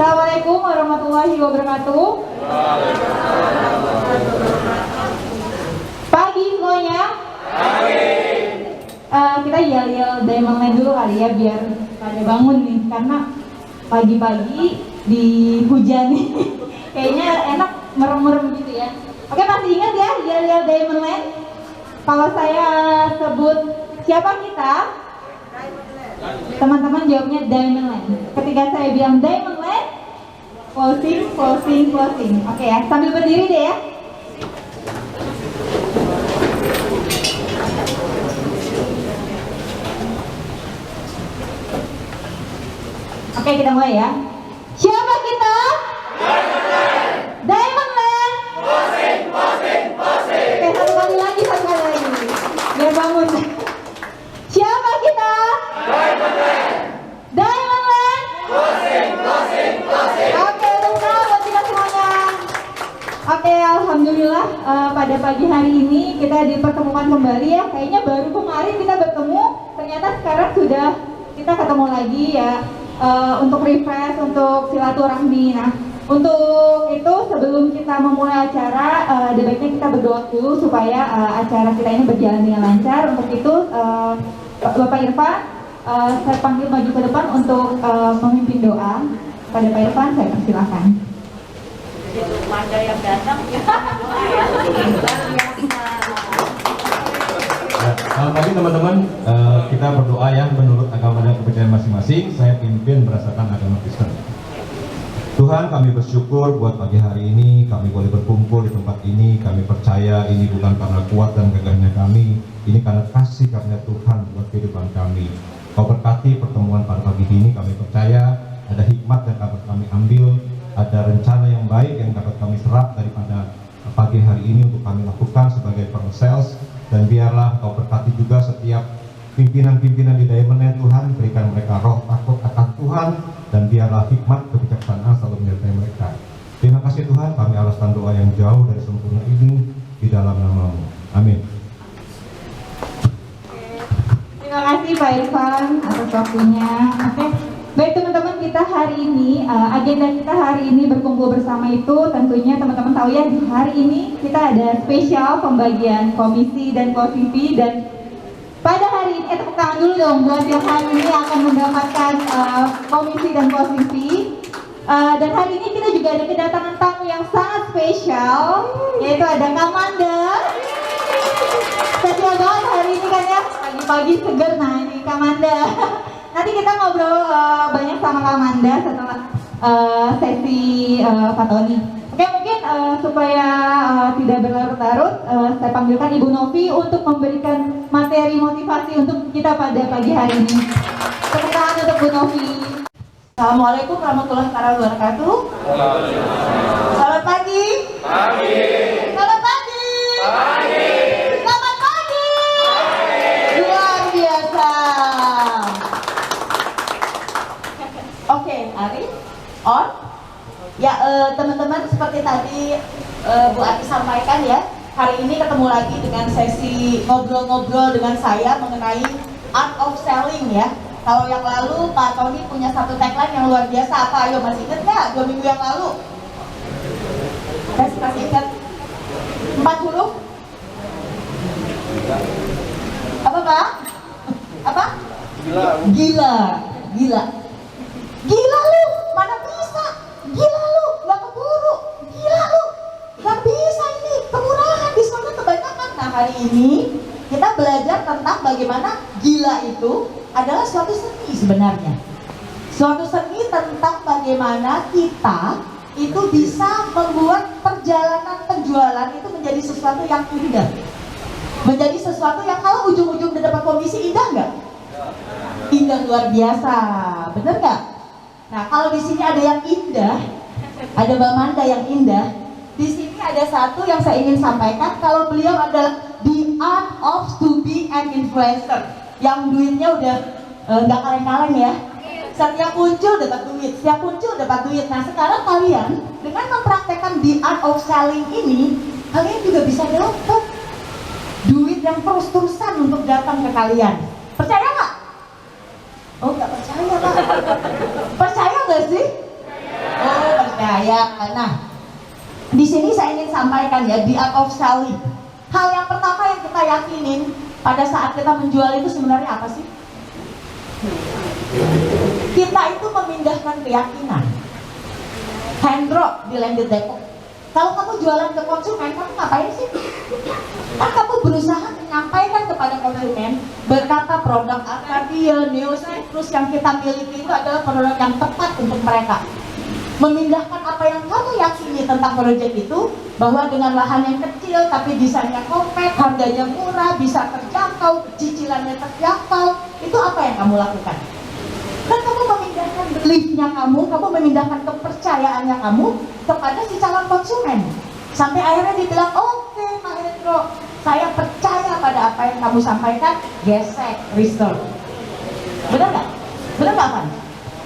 Assalamualaikum warahmatullahi wabarakatuh. Pagi semuanya. Kita yel-yel Diamond Land dulu kali ya biar pada bangun nih, karena pagi-pagi dihujani. Kayaknya enak merem-merem gitu ya. Oke, masih ingat ya yel-yel Diamond Land? Kalau saya sebut siapa kita? Teman-teman jawabnya Diamond Land. Ketika saya bilang Diamond Land, closing, closing, closing. Oke ya, sambil berdiri deh ya. Oke, kita mulai ya. Siapa kita? Diamond Land. Diamond Land. Closing, closing, closing. Oke, satu kali lagi. Biar bangun. Siapa kita? Diamond Land. Diamond Land. Closing, closing, closing. Oke, tepuk tangan buat kita semuanya. Oke, alhamdulillah pada pagi hari ini kita dipertemukan kembali ya. Kayaknya baru kemarin kita bertemu, ternyata sekarang sudah kita ketemu lagi ya. Untuk refresh, untuk silaturahmi. Nah, untuk itu sebelum kita memulai acara, baiknya kita berdoa dulu supaya acara kita ini berjalan dengan lancar. Untuk itu, Bapak Irfan, saya panggil maju ke depan untuk memimpin doa. Pada Pak Irfan, saya persilakan. Manda yang datang ya. Selamat pagi teman-teman, kita berdoa ya menurut agama dan kepercayaan masing-masing. Saya pimpin berdasarkan agama Kristen. Tuhan, kami bersyukur buat pagi hari ini kami boleh berkumpul di tempat ini. Kami percaya ini bukan karena kuat dan gagahnya kami, ini karena kasih karunia Tuhan buat kehidupan kami. Kau berkati pertemuan pada pagi ini. Kami percaya ada hikmat yang dapat kami ambil, ada rencana yang baik yang dapat kami serap daripada pagi hari ini untuk kami lakukan sebagai sales. Dan biarlah Kau berkati juga setiap pimpinan-pimpinan di Diamond Land Tuhan, berikan mereka roh takut akan Tuhan, dan biarlah hikmat kebijaksanaan selalu menyertai mereka. Terima kasih Tuhan, kami alaskan doa yang jauh dari sempurna ini di dalam nama-Mu. Amin. Terima kasih Pak Irfan atas waktunya. Oke. Baik teman-teman, kita hari ini agenda kita hari ini berkumpul bersama itu tentunya teman-teman tahu ya, di hari ini kita ada spesial pembagian komisi dan closing fee. Dan pada hari ini tepuk tangan dulu dong buat yang hari ini akan mendapatkan komisi dan closing fee. Dan hari ini kita juga ada kedatangan tamu yang sangat spesial, yaitu ada Kak Manda. Spesial banget hari ini kan ya, pagi-pagi seger. Nah ini Kak Manda. Nanti kita ngobrol banyak sama Kak Manda setelah sesi Pak Tony. Oke, mungkin supaya tidak berlarut-larut, saya panggilkan Ibu Novi untuk memberikan materi motivasi untuk kita pada pagi hari ini. Tepuk tangan untuk Bu Novi. Assalamualaikum warahmatullahi wabarakatuh. Selamat pagi. Pagi. Selamat pagi. Pagi. Selamat pagi. Luar biasa. Oke, Ari, on. Ya, teman-teman, seperti tadi Bu Ati sampaikan ya, hari ini ketemu lagi dengan sesi ngobrol-ngobrol dengan saya mengenai art of selling ya. Kalau yang lalu Pak Tony punya satu tagline yang luar biasa, apa? Ayo, masih ingat nggak? 2 minggu yang lalu? Masih ingat? 4 huruf? Apa Pak? Apa? Gila. Gila lu, mana bisa? Gila lu, nggak keburu. Gila lu, nggak bisa ini. Kemurahan, diskonnya kebanyakan. Nah hari ini kita belajar tentang bagaimana gila itu adalah suatu seni sebenarnya. Suatu seni tentang bagaimana kita itu bisa membuat perjalanan penjualan itu menjadi sesuatu yang indah. Menjadi sesuatu yang kalau ujung-ujung udah dapat komisi, indah nggak? Indah luar biasa, bener nggak? Nah, kalau di sini ada yang indah, ada Mbak Manda yang indah. Di sini ada satu yang saya ingin sampaikan, kalau beliau adalah the art of to be an influencer, yang duitnya udah nggak kaleng-kaleng ya. Setiap muncul dapat duit, setiap muncul dapat duit. Nah, sekarang kalian dengan mempraktekkan the art of selling ini, kalian juga bisa dapat duit yang terus-terusan untuk datang ke kalian. Percaya nggak? Oh, nggak percaya Pak. Percaya nggak sih? percaya. Nah, di sini saya ingin sampaikan ya, di art of selling. Hal yang pertama yang kita yakinin pada saat kita menjual itu sebenarnya apa sih? Kita itu memindahkan keyakinan. Hand drop di landed depot. Kalau kamu jualan ke konsumen, kamu ngapain sih? Kan kamu berusaha menyampaikan kepada konsumen, berkata produk Arcadia, Neo Citrus yang kita miliki itu adalah produk yang tepat untuk mereka. Memindahkan apa yang kamu yakini tentang proyek itu, bahwa dengan lahan yang kecil tapi desainnya compact, harganya murah, bisa terjangkau, cicilannya terjangkau, itu apa yang kamu lakukan? Dan kamu memindahkan beliefnya kamu memindahkan kepercayaannya kamu kepada si calon konsumen. Sampai akhirnya dibilang, oke Pak Hendro, saya percaya pada apa yang kamu sampaikan, gesek, restore. Benar nggak? Benar nggak Pan?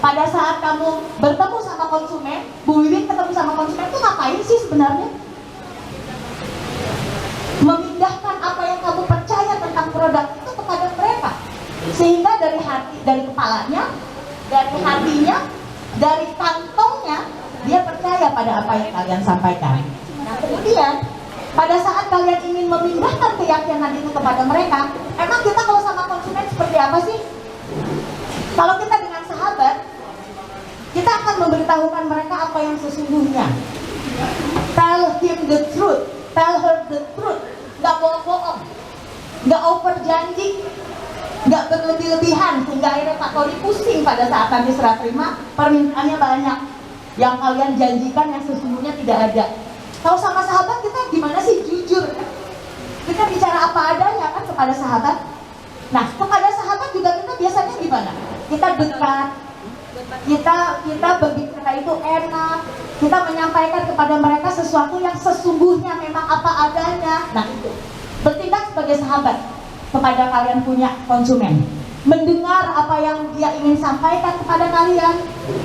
Pada saat kamu bertemu sama konsumen, Bu Wiwin ketemu sama konsumen itu ngapain sih sebenarnya? Memindahkan apa yang kamu percaya tentang produk itu kepada mereka, sehingga dari hati, dari kepalanya, dari hatinya, dari kantongnya, dia percaya pada apa yang kalian sampaikan. Nah kemudian pada saat kalian ingin memindahkan keyakinan itu kepada mereka, emang kita kalau sama konsumen seperti apa sih? Kalau kita dengan sahabat, kita akan memberitahukan mereka apa yang sesungguhnya. Tell him the truth, tell her the truth. Nggak bohong-bohong, nggak over janji, nggak berlebih-lebihan sehingga akhirnya Pak Tony pusing pada saat nanti serah terima, permintaannya banyak, yang kalian janjikan yang sesungguhnya tidak ada. Kalau sama sahabat kita gimana sih? Jujur kan? Kita bicara apa adanya kan kepada sahabat. Nah kepada sahabat juga kita biasanya gimana? Kita dekat, kita berbicara itu enak, kita menyampaikan kepada mereka sesuatu yang sesungguhnya memang apa adanya. Nah itu bertindak sebagai sahabat kepada kalian punya konsumen, mendengar apa yang dia ingin sampaikan kepada kalian,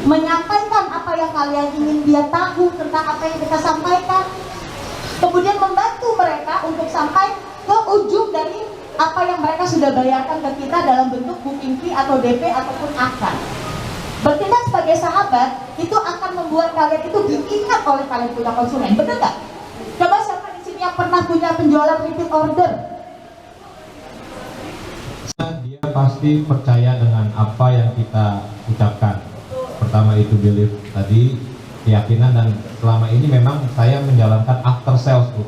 menyampaikan apa yang kalian ingin dia tahu tentang apa yang kita sampaikan, kemudian membantu mereka untuk sampai ke ujung dari apa yang mereka sudah bayarkan ke kita dalam bentuk booking fee atau DP ataupun akad. Bertindak sebagai sahabat itu akan membuat kalian itu diingat oleh kalian punya konsumen, benar nggak? Coba siapa di sini yang pernah punya penjualan repeat order? Dia pasti percaya dengan apa yang kita ucapkan. Pertama itu belief tadi, keyakinan, dan selama ini memang saya menjalankan after sales, Bu.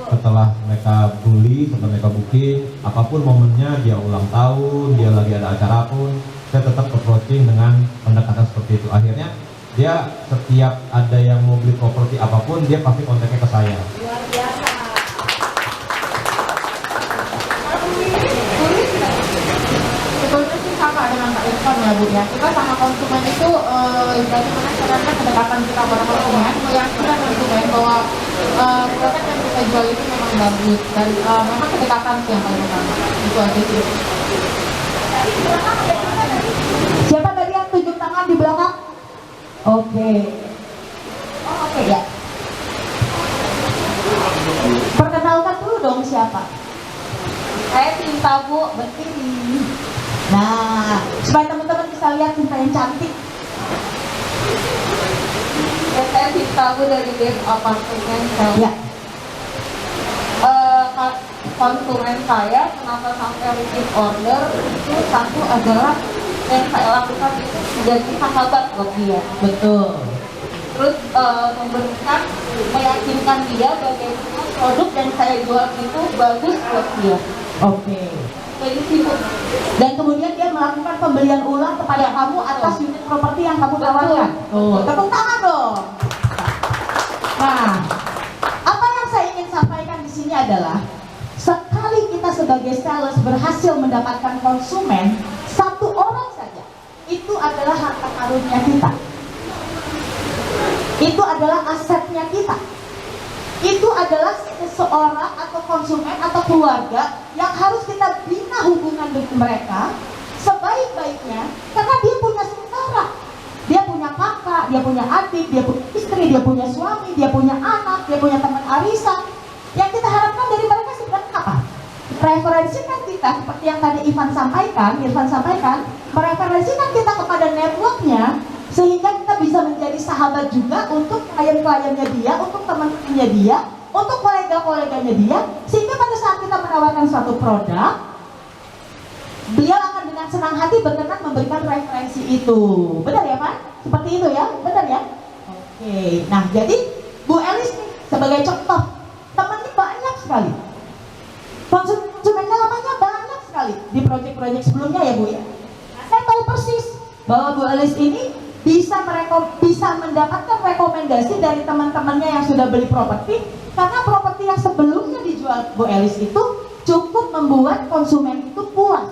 Setelah mereka beli, setelah mereka booking, apapun momennya, dia ulang tahun, dia lagi ada acara pun, saya tetap approaching dengan pendekatan seperti itu. Akhirnya dia setiap ada yang mau beli properti apapun, dia pasti kontaknya ke saya. Luar biasa. Sebetulnya sih sama dengan Pak Irfan ya Bu ya. Kita sama konsumen itu bagaimana caranya kedekatan kita pada konsumen, meyakinkan konsumen bahwa produk yang kita jual itu memang bagus dan memang kedekatan sih yang paling utama. Itu aja sih. Siapa tadi yang tunjuk tangan di belakang? Oke. Oh, oke ya. Perkenalkan dulu dong siapa? Saya Cinta Bu, berdiri. Nah, supaya teman-teman bisa lihat Cinta yang cantik. Ya, saya Cinta Bu dari Dev Apartemen. Ya. Konsumen saya kenapa sampai repeat order itu satu adalah yang saya lakukan itu menjadi sahabat buat dia. Betul. Terus memberikan, meyakinkan dia bagaimana produk yang saya jual itu bagus buat dia. Oke. Jadi sibuk. Dan kemudian dia melakukan pembelian ulang kepada kamu atas unit properti yang kamu tawarkan. Tuh, tepuk tangan dong. Nah, apa yang saya ingin sampaikan di sini adalah sekali kita sebagai sales berhasil mendapatkan konsumen, satu orang saja, itu adalah harta karunnya kita. Itu adalah asetnya kita. Itu adalah seseorang atau konsumen atau keluarga yang harus kita bina hubungan dengan mereka sebaik-baiknya, karena dia punya saudara, dia punya kakak, dia punya adik, dia punya istri, dia punya suami, dia punya anak, dia punya teman arisan. Yang kita harapkan dari mereka sebenarnya apa? Referensikan kita seperti yang tadi Irfan sampaikan, mereferensikan kita kepada networknya Sehingga kita bisa menjadi sahabat juga untuk klien-kliennya dia, untuk teman-temannya dia, untuk kolega-koleganya dia. Sehingga pada saat kita menawarkan suatu produk, beliau akan dengan senang hati berkenan memberikan referensi itu. Benar ya Pak? Seperti itu ya? Benar ya? Oke, nah jadi Bu Elis nih, sebagai contoh, temannya banyak sekali, konsumennya lamanya banyak sekali di proyek-proyek sebelumnya ya Bu ya. Nah, saya tahu persis bahwa Bu Elis ini bisa mendapatkan rekomendasi dari teman-temannya yang sudah beli properti, karena properti yang sebelumnya dijual Bu Elis itu cukup membuat konsumen itu puas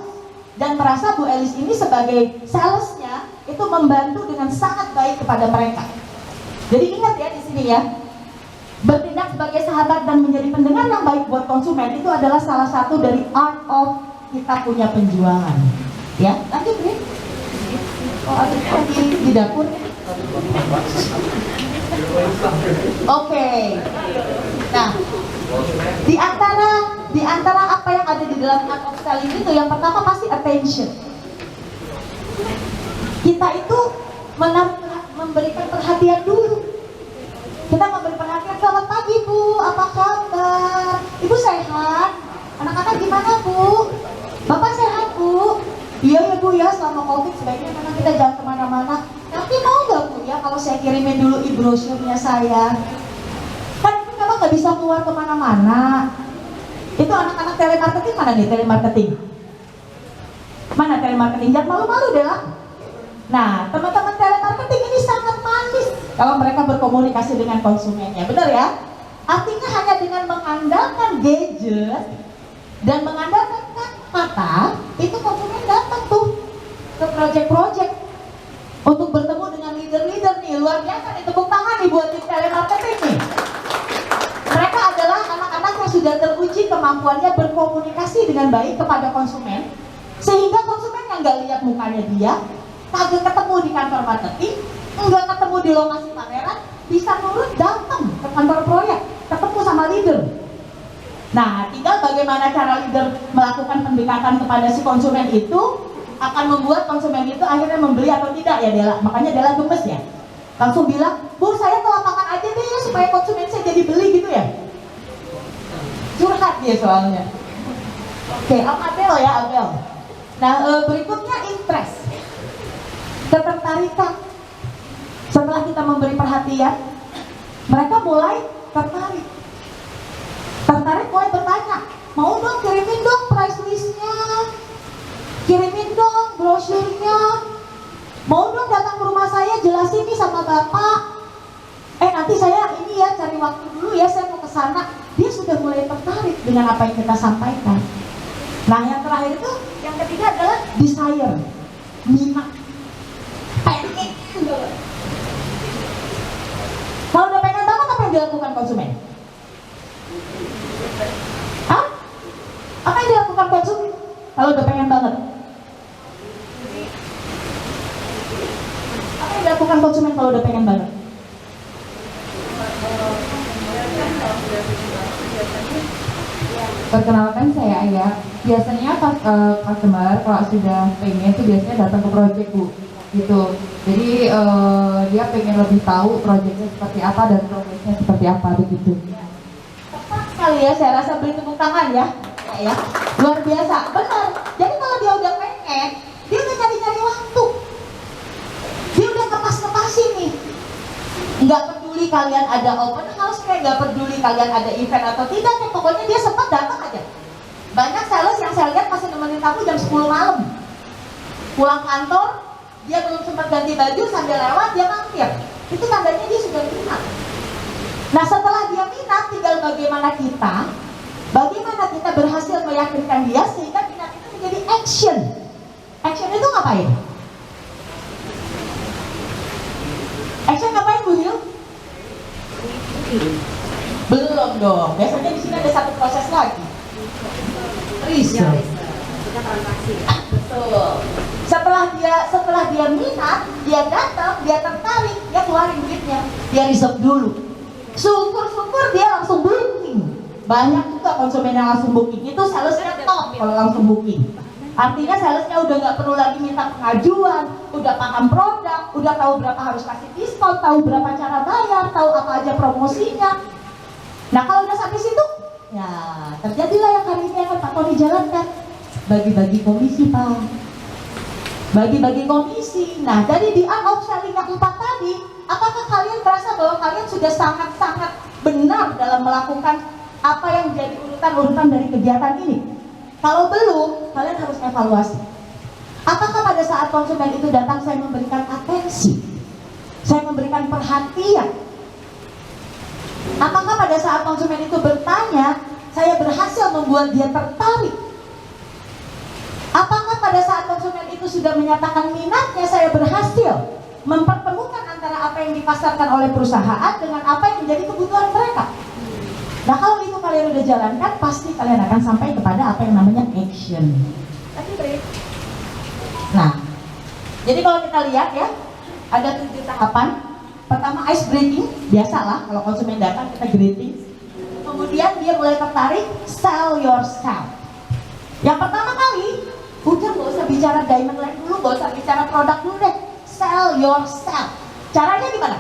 dan merasa Bu Elis ini sebagai salesnya itu membantu dengan sangat baik kepada mereka. Jadi ingat ya di sini ya, bertindak sebagai sahabat dan menjadi pendengar yang baik buat konsumen itu adalah salah satu dari art of kita punya penjualan. Ya, lanjut nih. Oh, ada lagi di dapur. Oke. Nah, di antara apa yang ada di dalam art of selling itu, yang pertama pasti attention. Kita itu memberikan perhatian dulu. Kita memberi perhatian, selamat pagi Bu, apa kabar? Ibu sehat? Anak-anak gimana Bu? Bapak sehat Bu? Iya ya Bu ya, selama COVID sebaiknya memang kita jangan kemana-mana. Tapi mau nggak Bu ya kalau saya kirimin dulu e-brosurnya saya? Kan memang nggak bisa keluar kemana-mana. Itu anak-anak telemarketing mana nih telemarketing? Mana telemarketing? Jangan malu-malu deh lah. Nah, teman-teman telemarketing ini sangat manis kalau mereka berkomunikasi dengan konsumennya, benar ya? Artinya hanya dengan mengandalkan gadget dan mengandalkan kata, itu konsumen datang tuh ke project-project untuk bertemu dengan leader-leader nih. Luar biasa nih, tepuk tangan nih buat tim telemarketing nih. Mereka adalah anak-anak yang sudah teruji kemampuannya berkomunikasi dengan baik kepada konsumen, sehingga konsumen yang nggak lihat mukanya dia, kagak ketemu di kantor marketing, nggak ketemu di lokasi pameran, bisa nurut datang ke kantor proyek, ketemu sama leader. Nah, tinggal bagaimana cara leader melakukan pendekatan kepada si konsumen itu akan membuat konsumen itu akhirnya membeli atau tidak ya Dela. Makanya Dela gemes ya, langsung bilang, Bu saya ke lapangan aja deh ya supaya konsumen saya jadi beli gitu ya. Curhat dia soalnya. Oke, Abel ya Abel. Nah, berikutnya interest, ketertarikan. Setelah kita memberi perhatian, mereka mulai tertarik. Mulai bertanya, mau dong kirimin dong price listnya, kirimin dong brosurnya, mau dong datang ke rumah saya jelasin nih sama bapak. Nanti saya ini ya cari waktu dulu ya, saya mau ke sana. Dia sudah mulai tertarik dengan apa yang kita sampaikan. Nah, yang terakhir itu, yang ketiga adalah desire, minat, pengen. Kalau udah pengen banget, apa yang dilakukan konsumen? Hah? Apa yang dilakukan konsumen kalau udah pengen banget? Apa yang dilakukan konsumen kalau udah pengen banget? Perkenalkan saya Ayah. Biasanya pas customer kalau sudah pengen tuh biasanya datang ke project Bu, gitu. Jadi dia pengen lebih tahu projectnya seperti apa dan progresnya seperti apa begitu. Tepat sekali ya, saya rasa beri tepuk tangan ya. Ya, luar biasa, benar. Jadi kalau dia udah pengen, dia udah nyari-nyari waktu, dia udah ngepas-ngepasin nih. Nggak peduli kalian ada open house, kayak nggak peduli kalian ada event atau tidak, kayak pokoknya dia sempat datang aja. Banyak sales yang saya lihat masih nemenin tamu jam 10 malam. Pulang kantor, dia belum sempat ganti baju, sambil lewat dia mampir. Itu tandanya dia sudah minat. Nah, setelah dia minat, tinggal bagaimana kita berhasil meyakinkan dia sehingga minat itu menjadi action. Action itu ngapain? Action ngapain Bu Hil? Belum dong. Biasanya di sini ada satu proses lagi. Research. Betul. Setelah dia minat, dia datang, dia tertarik, dia keluarin duitnya, dia reserve dulu. Syukur-syukur dia langsung booking. Banyak juga konsumen yang langsung booking. Itu salesnya top kalau langsung booking. Artinya salesnya udah nggak perlu lagi minta pengajuan, udah paham produk, udah tahu berapa harus kasih diskon, tahu berapa cara bayar, tahu apa aja promosinya. Nah kalau udah sampai situ, ya terjadilah yang hari ini akan Pak Tony jalankan, bagi-bagi komisi Pak, bagi-bagi komisi. Nah jadi di art of selling yang 4 tadi, apakah kalian merasa bahwa kalian sudah sangat-sangat benar dalam melakukan apa yang menjadi urutan-urutan dari kegiatan ini? Kalau belum, kalian harus evaluasi. Apakah pada saat konsumen itu datang saya memberikan atensi, saya memberikan perhatian? Apakah pada saat konsumen itu bertanya, saya berhasil membuat dia tertarik? Apakah pada saat konsumen itu sudah menyatakan minatnya, saya berhasil mempertemukan antara apa yang dipasarkan oleh perusahaan dengan apa yang menjadi kebutuhan mereka? Nah kalau itu kalian udah jalankan, pasti kalian akan sampai kepada apa yang namanya action. Nah, jadi kalau kita lihat ya, ada 7 tahapan. Pertama ice breaking, biasalah kalau konsumen datang kita greeting. Kemudian dia mulai tertarik, sell yourself. Yang pertama kali, udah gak usah bicara diamond line dulu, gak usah bicara produk dulu deh, sell yourself. Caranya gimana?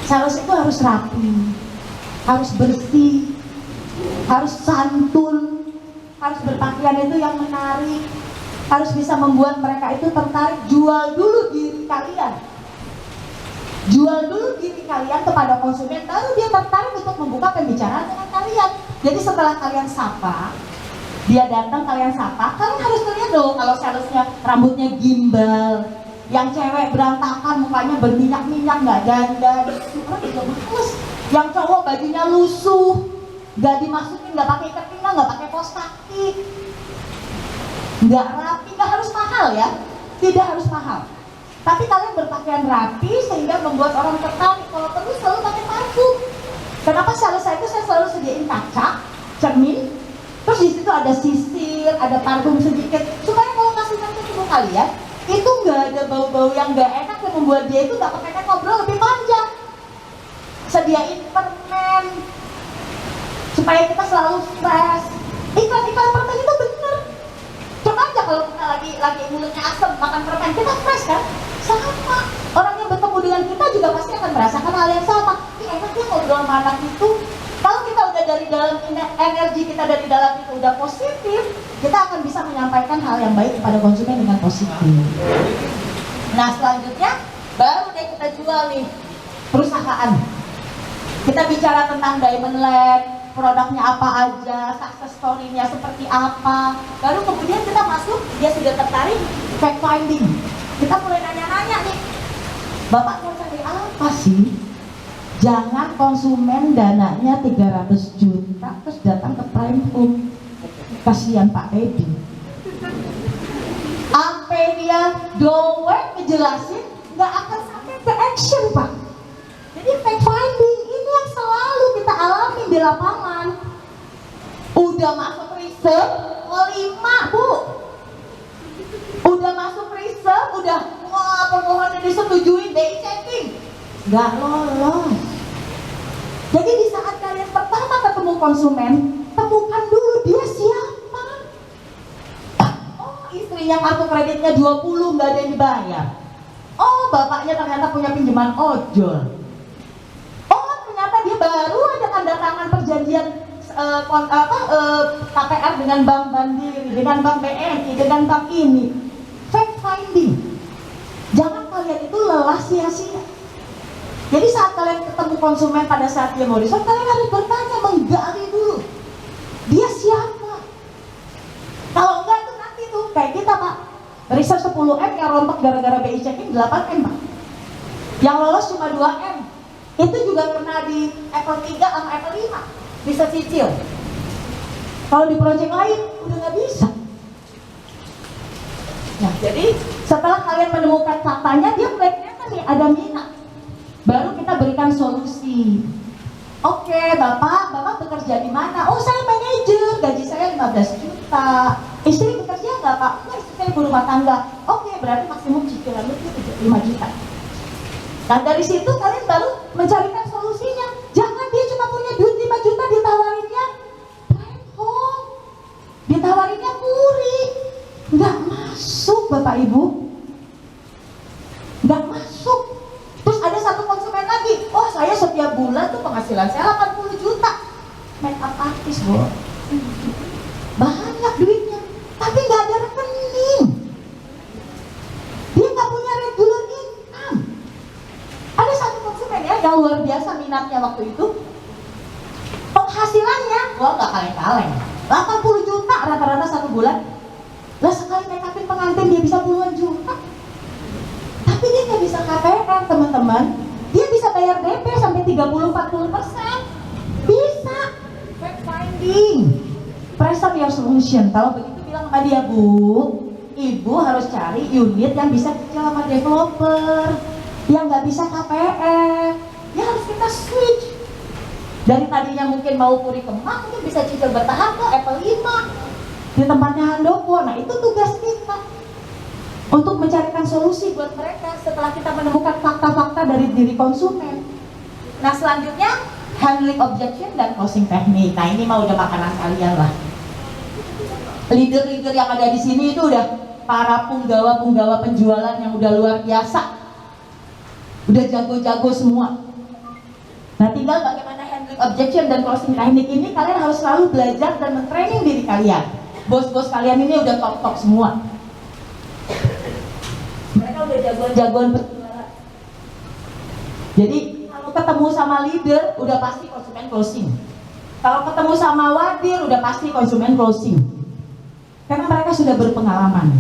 Sales itu harus rapi, harus bersih, harus santun, harus berpakaian itu yang menarik, harus bisa membuat mereka itu tertarik. Jual dulu diri kalian, jual dulu diri kalian kepada konsumen, baru dia tertarik untuk membuka pembicaraan dengan kalian. Jadi setelah kalian sapa, dia datang kalian sapa, kalian harus lihat dong kalau salesnya rambutnya gimbal, yang cewek berantakan, mukanya berminyak-minyak, nggak dandan, orang juga males. Yang cowok bajunya lusuh, nggak dimasukin, nggak pakai ikat pinggang, nggak pakai kaos kaki, nggak rapi. Nggak harus mahal ya, tidak harus mahal, tapi kalian berpakaian rapi sehingga membuat orang tertarik. Kalau perlu selalu pakai parfum. Kenapa sales saya itu saya selalu sediain kaca, cermin, terus di situ ada sisir, ada parfum sedikit, supaya kalau kasih ke tubuh kalian itu nggak ada bau-bau yang nggak enak yang membuat dia itu nggak kepengen ngobrol lebih panjang. Sediain permen supaya kita selalu fresh. Iklan-iklan permen itu bener. Coba aja kalau kita lagi mulutnya asam makan permen, kita fresh kan? Sama. Orang yang bertemu dengan kita juga pasti akan merasakan hal yang sama. Ini enak ya ngobrol sama anak itu. Kalau kita udah dari dalam energi kita dari dalam itu udah positif, kita akan bisa menyampaikan hal yang baik kepada konsumen dengan positif. Nah selanjutnya baru deh kita jual nih perusahaan. Kita bicara tentang Diamond Land, produknya apa aja, success story-nya seperti apa. Baru kemudian kita masuk, dia sudah tertarik, fact finding. Kita mulai nanya-nanya nih, Bapak mau cari apa sih? Jangan konsumen dananya 300 juta terus datang ke Prime Home. Kasihan Pak Edi. Sampai dia doang ngejelasin, nggak akan sampai ke action Pak. Jadi fact finding ini yang selalu kita alami di lapangan. Udah masuk riset, 5 Bu. Udah masuk riset, udah wah permohonan disetujui, DI checking, nggak lolos. Jadi di saat kalian pertama ketemu konsumen, temukan dulu dia siapa. Oh istrinya kartu kreditnya 20 nggak ada yang dibayar. Oh bapaknya ternyata punya pinjaman ojol. Dia baru ada tanda tangan perjanjian KPR dengan Bank Mandiri, dengan Bank BNI, dengan bank ini. Fact finding. Jangan kalian itu lelah sia-sia. Jadi saat kalian ketemu konsumen pada saat dia mau diskon, kalian harus bertanya, menggali dulu. Dia siapa? Kalau enggak itu nanti tuh kayak kita Pak, riset 10M yang rontok gara-gara BI checking 8M Pak. Yang lolos cuma 2M. Itu juga pernah di Apple 3 sama Apple 5 bisa cicil. Kalau di project lain udah nggak bisa. Nah jadi setelah kalian menemukan faktanya, dia mulai kelihatan nih ada minat. Baru kita berikan solusi. Oke bapak bekerja di mana? Oh saya manajer, gaji saya 15 juta. Istri bekerja nggak Pak? Enggak, istri saya ibu rumah tangga. Oke berarti maksimum cicilan itu 5 juta. Nah dari situ kalian baru mencarikan solusinya. Jangan dia cuma punya duit 5 juta ditawarinnya Prime Home, ditawarinnya Puri. Bapak Ibu. Nggak masuk. Terus ada satu konsumen lagi, oh saya setiap bulan tuh penghasilan saya 80 juta. Make up artist, Bu. Banyak duitnya, tapi nggak ada rekening. Dia nggak punya regular income. Ada satu konsumen ya yang luar biasa minatnya waktu itu. Penghasilannya, wah nggak kaleng-kaleng, 80 juta rata-rata satu bulan. Lah sekali make upin pengantin dia bisa puluhan juta. Tapi dia nggak bisa KPR, teman-teman. Dia bisa bayar DP sampai 30-40%. Bisa. Fact finding. Present your solution. Kalau begitu bilang sama dia, Bu, Ibu harus cari unit yang bisa cicil sama developer, yang nggak bisa KPR. Ya harus kita switch. Dari tadinya mungkin mau puri kemang, mungkin bisa cicil bertahap ke Apple 5 di tempatnya Handoko. Nah itu tugas kita untuk mencarikan solusi buat mereka setelah kita menemukan fakta-fakta dari diri konsumen. Nah selanjutnya handling objection dan closing technique. Nah ini mah udah makanan kalian lah. Leader-leader yang ada di sini itu udah para punggawa-punggawa penjualan yang udah luar biasa, udah jago-jago semua. Nah tinggal bagaimana handling objection dan closing technique ini kalian harus selalu belajar dan mentraining diri kalian. Bos-bos kalian ini udah top-top semua. Mereka udah jagoan-jagoan berjualan. Jadi kalau ketemu sama leader udah pasti konsumen closing. Kalau ketemu sama wadir udah pasti konsumen closing. Karena mereka sudah berpengalaman.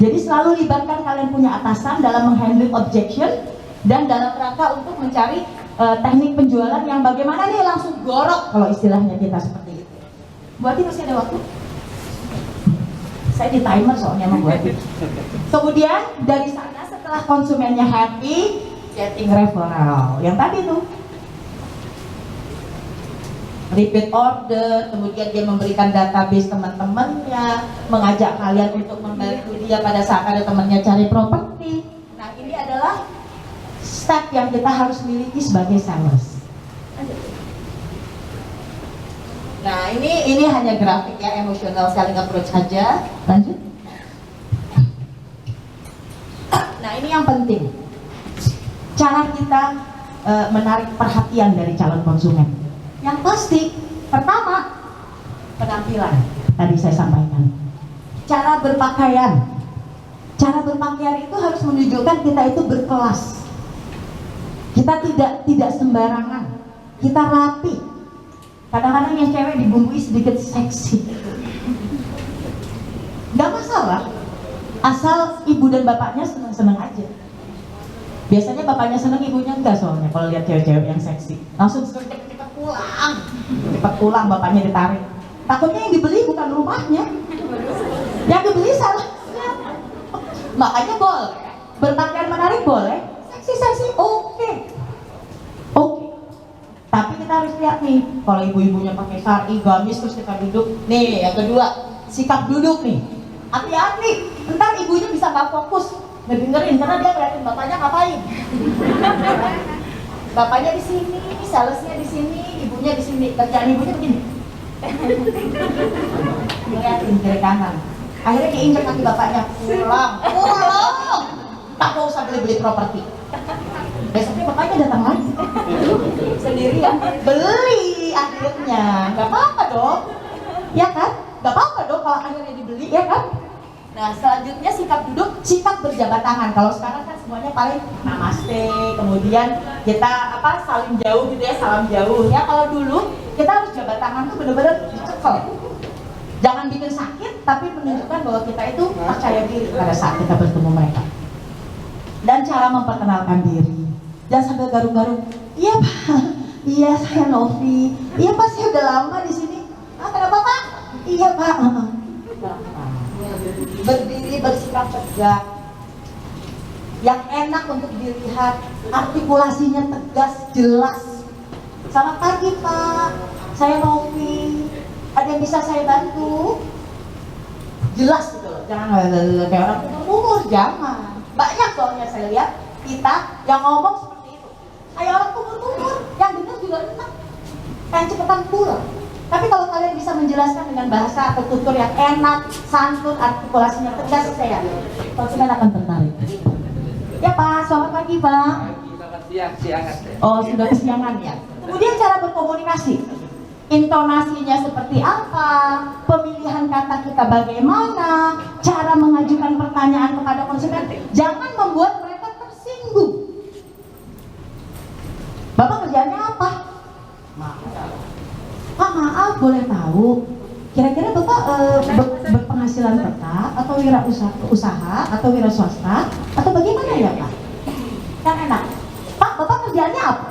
Jadi selalu libatkan kalian punya atasan dalam menghandle objection dan dalam rangka untuk mencari teknik penjualan yang bagaimana nih langsung gorok kalau istilahnya kita seperti itu. Buati masih ada waktu? Saya di timer soalnya sama Buati. Kemudian dari sana setelah konsumennya happy, getting referral. Yang tadi tuh repeat order, kemudian dia memberikan database teman-temannya, mengajak kalian untuk membantu dia pada saat ada temannya cari properti. Nah ini adalah step yang kita harus miliki sebagai sales. Nah ini hanya grafik ya, emotional selling approach aja. Lanjut. Nah ini yang penting, cara kita menarik perhatian dari calon konsumen. Yang pasti, pertama, penampilan. Tadi saya sampaikan. Cara berpakaian. Cara berpakaian itu harus menunjukkan kita itu berkelas. Kita tidak sembarangan. Kita rapi. Kadang-kadang yang cewek dibumbui sedikit seksi. Gak masalah. Asal ibu dan bapaknya senang-senang aja. Biasanya bapaknya senang, ibunya enggak soalnya kalau lihat cewek-cewek yang seksi. Langsung cepet pulang, bapaknya ditarik. Takutnya yang dibeli bukan rumahnya, yang dibeli salahnya. Makanya boleh berpakaian menarik, boleh seksi oke. Tapi kita harus lihat nih, kalau ibu-ibunya pakai sari gamis terus kita duduk nih. Yang kedua, sikap duduk nih, hati-hati, ntar ibunya bisa nggak fokus ngedengerin karena dia ngeliatin bapaknya ngapain. Bapaknya di sini, salesnya di sini, ibunya di sini, kerjaan ibunya begini. Ngeliatin kiri kanan. Akhirnya diinjak kaki bapaknya, pulang. Tak mau usah beli properti. Besoknya bapaknya datang lagi. Sendirian beli akhirnya. Gak apa-apa dong. Ya kan? Gak apa-apa dong kalau akhirnya dibeli, ya kan? Nah selanjutnya sikap duduk, sikap berjabat tangan. Kalau sekarang kan semuanya paling namaste, kemudian kita salim jauh gitu ya, salam jauh ya. Kalau dulu kita harus jabat tangan tuh bener-bener dicekel. Jangan bikin sakit, tapi menunjukkan bahwa kita itu percaya diri pada saat kita bertemu mereka. Dan cara memperkenalkan diri, jangan sambil garuk-garuk. Iya Pak, iya saya Novi. Iya Pak, saya udah lama di sini. Kenapa Pak? Iya Pak. Berdiri bersikap tegak, yang enak untuk dilihat, artikulasinya tegas, jelas. Selamat pagi Pak, saya Novi, ada yang bisa saya bantu? Jelas gitu loh, jangan kayak orang umur, jangan. Banyak soalnya saya lihat kita yang ngomong seperti itu, kayak orang umur, yang dengar juga enak, kayak cepetan pulang. Tapi kalau kalian bisa menjelaskan dengan bahasa atau tutur yang enak, santun, artikulasinya tegas, saya konsumen akan tertarik. Ya Pak, selamat pagi Pak. Oh, sudah kesiangan ya. Kemudian cara berkomunikasi, intonasinya seperti apa, pemilihan kata kita bagaimana, cara mengajukan pertanyaan kepada konsumen. Jangan membuat mereka tersinggung. Bapak kerjanya apa? Pak, maaf, boleh tahu kira-kira Bapak berpenghasilan tetap atau wirausaha atau wira swasta atau bagaimana ya Pak? Kan enak. Pak, Bapak kerjanya apa?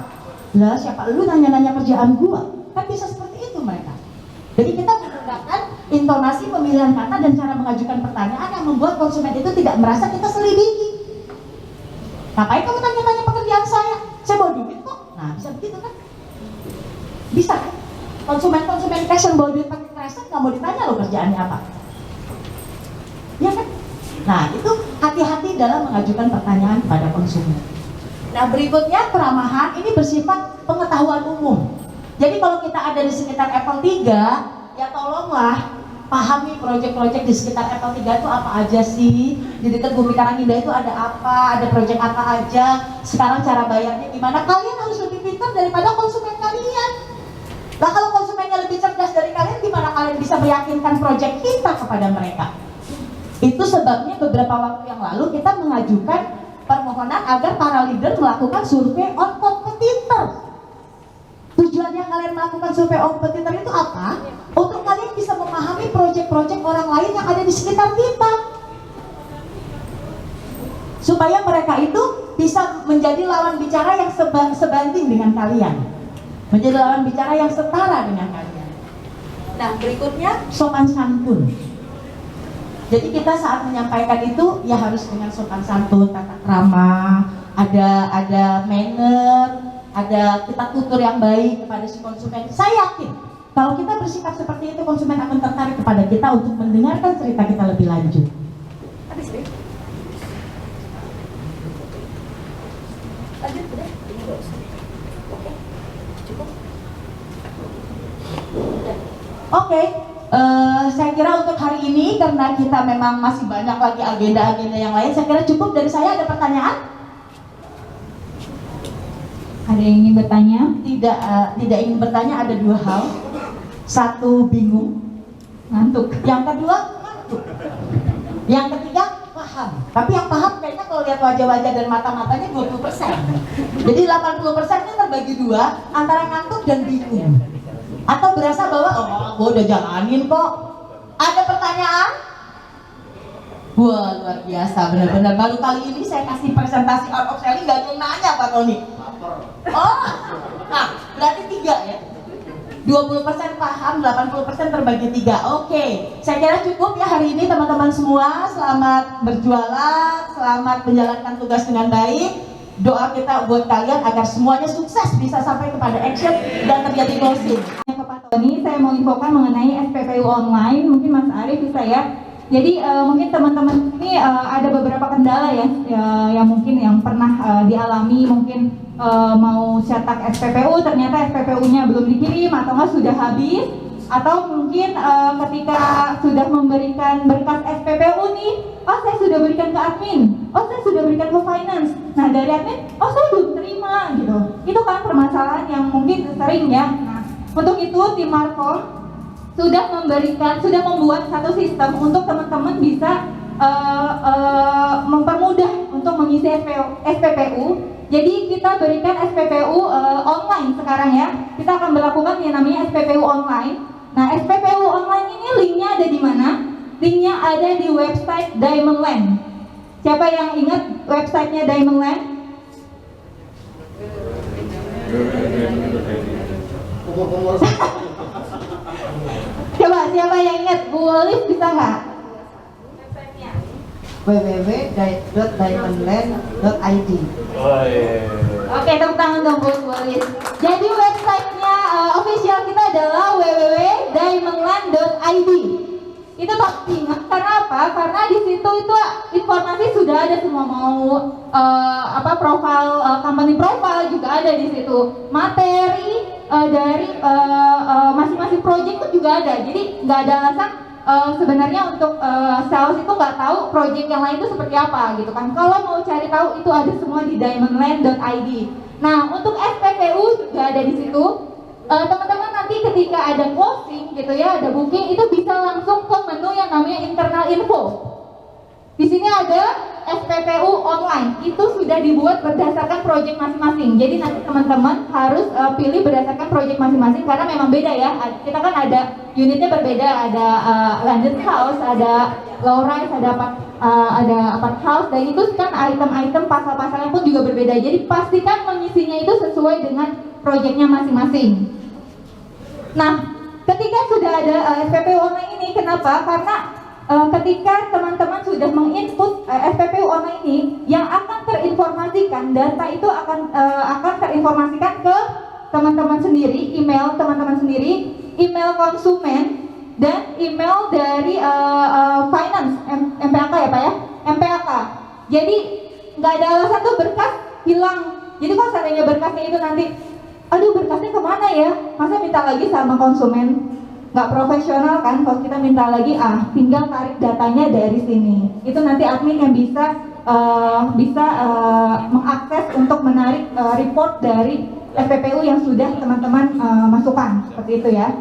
Lah, siapa lu nanya-nanya kerjaan gua? Kan bisa seperti itu mereka. Jadi kita menggunakan intonasi, pemilihan kata dan cara mengajukan pertanyaan yang membuat konsumen itu tidak merasa kita selidiki. Ngapain kamu tanya-tanya pekerjaan saya? Saya bawa duit kok. Nah, bisa begitu kan? Bisa kan? Konsumen fashion bawa duit pakai kresek, nggak mau ditanya loh kerjaannya apa. Ya kan? Nah, itu hati-hati dalam mengajukan pertanyaan kepada konsumen. Nah, berikutnya keramahan ini bersifat pengetahuan umum. Jadi kalau kita ada di sekitar Apple 3, ya tolonglah pahami proyek-proyek di sekitar Apple 3 itu apa aja sih. Di dekat Bumi Karangindah itu ada apa, ada proyek apa aja. Sekarang cara bayarnya gimana? Kalian harus lebih pintar daripada konsumen kalian. Nah, kalau konsumennya lebih cerdas dari kalian, gimana kalian bisa meyakinkan proyek kita kepada mereka? Itu sebabnya beberapa waktu yang lalu kita mengajukan permohonan agar para leader melakukan survei on competitor. Tujuannya kalian melakukan survei on competitor itu apa? Untuk kalian bisa memahami proyek-proyek orang lain yang ada di sekitar kita, supaya mereka itu bisa menjadi lawan bicara yang sebanding dengan kalian, menjadi lawan bicara yang setara dengan kalian. Nah, berikutnya sopan santun. Jadi kita saat menyampaikan itu ya harus dengan sopan santun, tata krama, ada manner, ada kita tutur yang baik kepada si konsumen. Saya yakin kalau kita bersikap seperti itu, konsumen akan tertarik kepada kita untuk mendengarkan cerita kita lebih lanjut. Habis ya? Lanjut udah? Cukup? Oke. Saya kira untuk hari ini, karena kita memang masih banyak lagi agenda-agenda yang lain, saya kira cukup dari saya. Ada pertanyaan? Ada yang ingin bertanya? Tidak ingin bertanya, ada dua hal. Satu, bingung, Ngantuk. yang kedua ngantuk, yang ketiga paham. Tapi yang paham kayaknya kalau lihat wajah-wajah dan mata-matanya 20%. Jadi 80%-nya terbagi dua, antara ngantuk dan bingung. Atau berasa bahwa, oh gue udah jalanin kok. Ada pertanyaan? Wah, luar biasa, benar-benar baru kali ini saya kasih presentasi out of selling, gak ada yang nanya Pak Tony. Oh, nah berarti 3 ya. 20% paham, 80% terbagi 3. Oke, saya kira cukup ya hari ini teman-teman semua. Selamat berjualan, selamat menjalankan tugas dengan baik. Doa kita buat kalian agar semuanya sukses, bisa sampai kepada action dan terjadi closing. Ke Pak Tony, saya mau infokan mengenai SPPU online. Mungkin Mas Arief bisa ya. Jadi mungkin teman-teman ini ada beberapa kendala ya, yang mungkin yang pernah dialami. Mungkin mau cetak SPPU, ternyata SPPU-nya belum dikirim atau nggak sudah habis, atau mungkin ketika sudah memberikan berkas SPPU nih, oh saya sudah berikan ke admin, oh saya sudah berikan ke finance. Nah dari admin, oh saya belum terima gitu. Itu kan permasalahan yang mungkin sering ya. Nah untuk itu tim Markom sudah membuat satu sistem untuk teman-teman bisa mempermudah untuk mengisi SPPU. Jadi kita berikan SPPU online sekarang ya. Kita akan berlakukan yang namanya SPPU online. Nah SPPU online ini linknya ada di mana? Linknya ada di website Diamond Land. Siapa yang ingat websitenya Diamond Land? Coba siapa yang ingat? Bu Walis bisa nggak? Websitenya www.diamondland.id. Oke, tepuk tangan dong Bu Walis. Jadi websitenya official kita adalah www.diamondland.id. itu penting. Karena apa? Karena di situ itu informasi sudah ada semua, mau profil, company profile juga ada di situ. Materi dari masing-masing project itu juga ada. Jadi nggak ada alasan sebenarnya untuk sales itu nggak tahu project yang lain itu seperti apa gitu kan. Kalau mau cari tahu itu ada semua di diamondland.id. Nah, untuk SPPU juga ada di situ. Teman-teman nanti ketika ada closing gitu ya, ada booking, itu bisa langsung ke menu yang namanya internal info. Di sini ada SPPU online, itu sudah dibuat berdasarkan project masing-masing. Jadi nanti teman-teman harus pilih berdasarkan project masing-masing karena memang beda ya. Kita kan ada unitnya berbeda, ada landed house, ada low rise, ada apart house, dan itu kan item-item pasal-pasalnya pun juga berbeda. Jadi pastikan mengisinya itu sesuai dengan projectnya masing-masing. Nah, ketika sudah ada SPPU online ini, kenapa? Karena ketika teman-teman sudah menginput SPPU online ini, yang akan terinformasikan, data itu akan terinformasikan ke teman-teman sendiri, email teman-teman sendiri, email konsumen, dan email dari finance, MPAK ya Pak ya, MPAK. Jadi nggak ada alasan tuh berkas hilang. Jadi kalau seandainya berkasnya itu nanti, aduh berkasnya kemana ya, masa minta lagi sama konsumen, nggak profesional kan. Kalau kita minta lagi, tinggal tarik datanya dari sini. Itu nanti admin yang bisa mengakses untuk menarik report dari SPPU yang sudah teman-teman masukkan, seperti itu ya.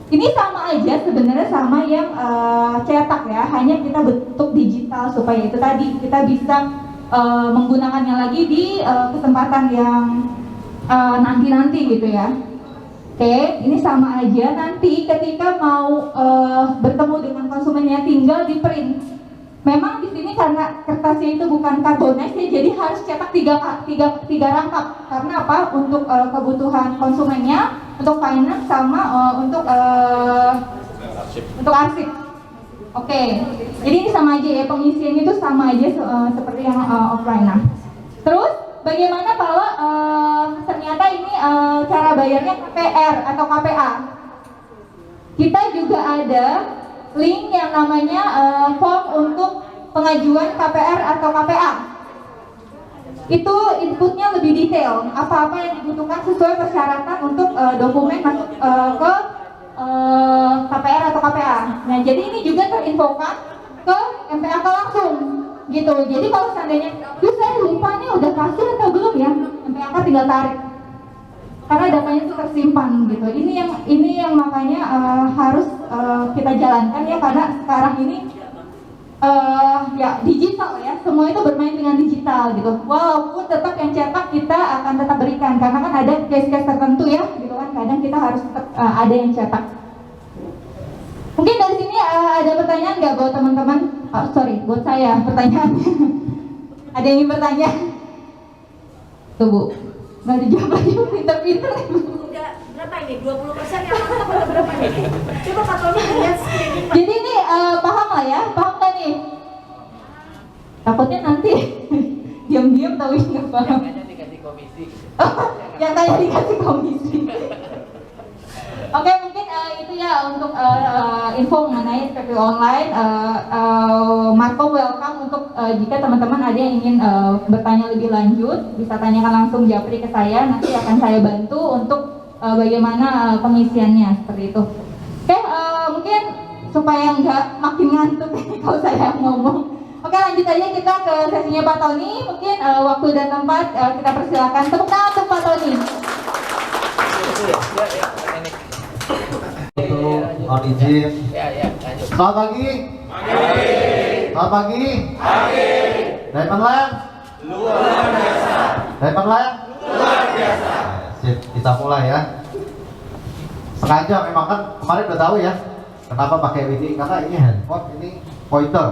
Ini sama aja sebenarnya sama yang cetak ya, hanya kita bentuk digital supaya itu tadi kita bisa menggunakannya lagi di kesempatan yang nanti-nanti gitu ya. Oke, ini sama aja. Nanti ketika mau bertemu dengan konsumennya tinggal di print. Memang di sini karena kertasnya itu bukan karbonase ya, jadi harus cetak tiga rangkap. Karena apa? Untuk kebutuhan konsumennya, untuk finance sama untuk arsip. Oke, jadi ini sama aja ya, pengisiannya itu sama aja seperti yang offline. Nah, terus bagaimana kalau ternyata ini cara bayarnya KPR atau KPA? Kita juga ada link yang namanya form untuk pengajuan KPR atau KPA. Itu inputnya lebih detail, apa-apa yang dibutuhkan sesuai persyaratan untuk dokumen masuk ke KPR atau KPA. Nah, jadi ini juga terinfokan ke MPAK langsung gitu. Jadi kalau seandainya, saya lupa nih udah kasih atau belum ya, MPAK tinggal tarik. Karena datanya itu tersimpan gitu. Ini yang makanya harus kita jalankan ya, karena sekarang ini ya digital ya, semua itu bermain dengan digital gitu. Walaupun tetap yang cetak kita akan tetap berikan, karena kan ada case-case tertentu ya gitu kan, kadang kita harus tetap ada yang cetak. Mungkin dari sini ada pertanyaan nggak buat teman-teman? Buat saya pertanyaan. Ada yang ingin bertanya? Tuh Bu, nggak dijawab lagi, pinter-pinter. Udah berapa ini? 20% yang mantap atau berapa ini? Coba Pak Tony lihat screening. Jadi ini paham lah ya, paham kan nih? Takutnya nanti diam-diam tahu nggak paham. Yang tanya dikasih komisi. Yang tanya dikasih komisi. Oke, mungkin itu ya untuk info mengenai SPPU online. Marco welcome untuk jika teman-teman ada yang ingin bertanya lebih lanjut, bisa tanyakan langsung Japri ke saya, nanti akan saya bantu untuk bagaimana pengisiannya seperti itu. Oke, mungkin supaya nggak makin ngantuk kalau saya ngomong. Oke, lanjut aja kita ke sesinya Pak Tony. Mungkin waktu dan tempat kita persilakan. Tepuk tangan untuk Pak Tony. Mohon izin. Ya, lanjut. Selamat pagi. Selamat pagi. Diamondland. Luar biasa. Diamondland. Luar biasa. Sip, kita mulai ya. Sengaja memang kan kemarin udah tahu ya kenapa pakai ini, karena ini handphone, ini pointer,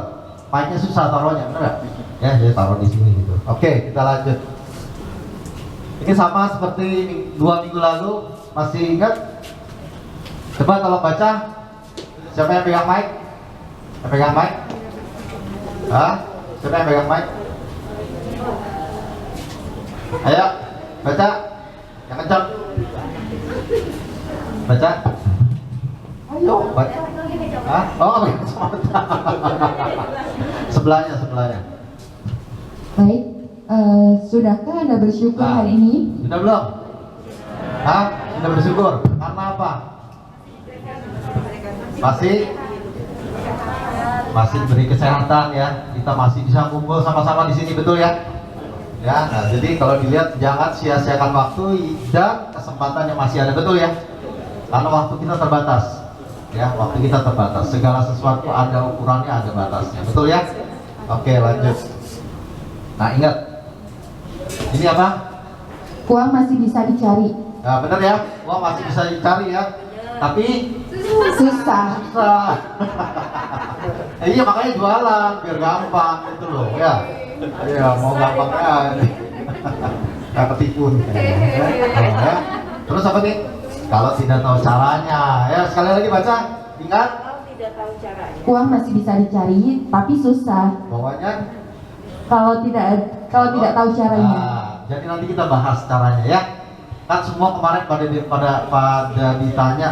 mic-nya susah taruhnya, bener nggak? Ya, jadi taruh di sini gitu. Oke, kita lanjut. Ini sama seperti 2 minggu lalu, masih ingat? Coba tolong baca. Siapa yang pegang mic? Yang pegang mic? Hah? Siapa yang pegang mic? Ayo, baca. Yang kencang. Baca. Ayo, baca. Hah? Oh, pakai kacamata. sebelahnya. Baik, sudahkah Anda bersyukur Nah. hari ini? Sudah belum? Hah? Sudah bersyukur? Karena apa? Masih diberi kesehatan ya. Kita masih bisa kumpul sama-sama di sini, betul ya? Ya, nah jadi kalau dilihat jangan sia-siakan waktu dan kesempatan yang masih ada, betul ya? Karena waktu kita terbatas. Ya, waktu kita terbatas. Segala sesuatu ada ukurannya, ada batasnya, betul ya? Oke, lanjut. Nah, ingat. Ini apa? Uang masih bisa dicari. Nah, benar ya? Uang masih bisa dicari ya. Tapi Susah. susah. Iya, makanya jualan biar gampang gitu loh ya. Iya, mau gampangnya nggak ketipu nih. Ya. Terus apa nih? Kalau tidak tahu caranya, ya sekali lagi baca. Ingat. Kalau tidak tahu caranya. Uang masih bisa dicari, tapi susah. Bawahnya. Kalau tidak tahu caranya. Nah, jadi nanti kita bahas caranya ya. Kan semua kemarin pada ditanya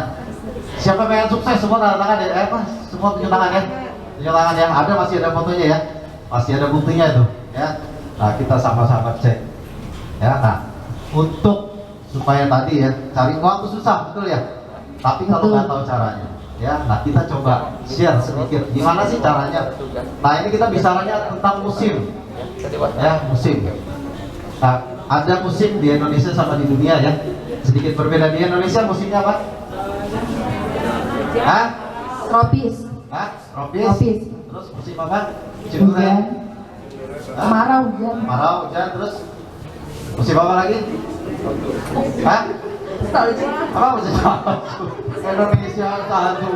siapa pengen sukses, semua tanda tangan ya. Semua tunjuk tangan ya. Tunjuk tangan ya. Masih ada fotonya ya. Masih ada buktinya itu ya. Nah, kita sama-sama cek. Ya, nah, untuk supaya tadi ya cari uang itu susah, betul ya. Tapi kalau nggak tahu caranya, ya, nah kita coba share sedikit gimana sih caranya. Nah, ini kita bicaranya tentang musim, ya musim. Nah, ada musim di Indonesia sama di dunia ya. Sedikit berbeda. Di Indonesia musimnya apa? Hah? Tropis. Hah? Tropis. Tropis. Terus musim apa? Musim Hujan. durian. Hah? Kemarau, hujan. Kemarau, hujan, terus musim apa lagi? Hah? Apa musim salju? Indonesia salju,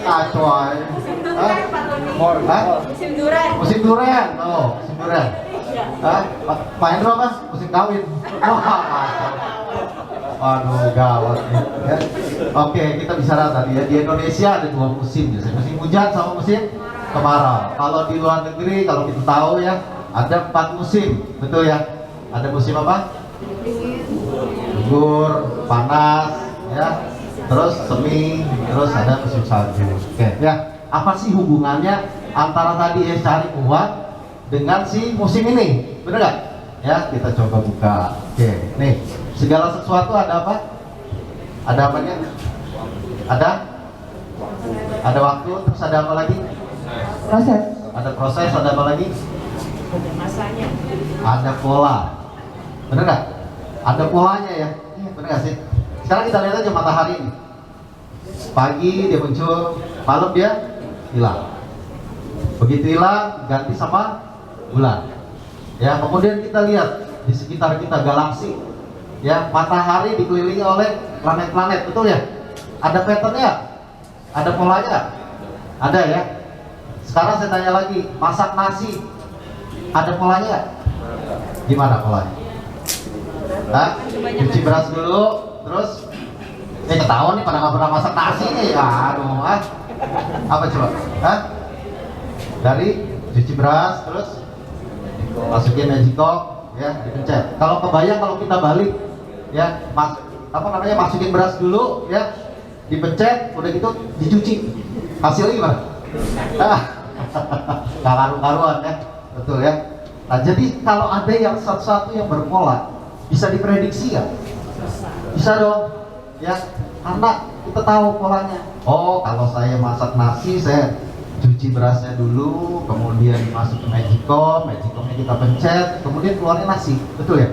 kacau aja. Hah? Musim durian. Musim durian, oh, musim durian. Hah? Pak Hendro apa? Musim kawin. Wah, kacau. Waduh, gawat nih. Ya. Oke, kita bicara tadi ya, di Indonesia ada dua musim biasanya, musim hujan sama musim kemarau. Kalau di luar negeri, kalau kita tahu ya, ada 4 musim, betul ya? Ada musim apa? Gugur, panas, ya, terus semi, terus ada musim salju. Oke, ya. Apa sih hubungannya antara tadi ya cari uang dengan si musim ini? Bener nggak? Ya, kita coba buka. Oke, nih, segala sesuatu ada apa? Ada apanya? Ada waktu, terus ada apa lagi? Proses. Ada proses, ada apa lagi? Ada masanya. Ada pola. Bener nggak? Ada polanya ya. Bener nggak sih? Sekarang kita lihat aja matahari ini. Pagi dia muncul, malam dia hilang. Begitu hilang, ganti sama bulan. Ya, kemudian kita lihat di sekitar kita galaksi. Ya, matahari dikelilingi oleh planet-planet, betul ya? Ada patternnya? Ada polanya? Ada ya? Sekarang saya tanya lagi, masak nasi ada polanya nggak? Gimana polanya? Hah? Cuci beras dulu, terus ketahuan nih pada nggak pernah masak nasi nih. Aduh, apa coba? Hah? Dari cuci beras, terus masukin magicom, ya, dipencet. Kalau kebayang kalau kita balik, ya, masukin beras dulu, ya, dipencet, udah gitu dicuci. Hasilnya gimana? Gak karu-karuan ya, betul ya. Nah, jadi kalau ada yang satu-satu yang berpola, bisa diprediksi ya? Bisa dong, ya, karena kita tahu polanya. Oh, kalau saya masak nasi, saya cuci berasnya dulu, kemudian masuk ke magicomnya kita pencet, kemudian keluarin nasi, betul ya?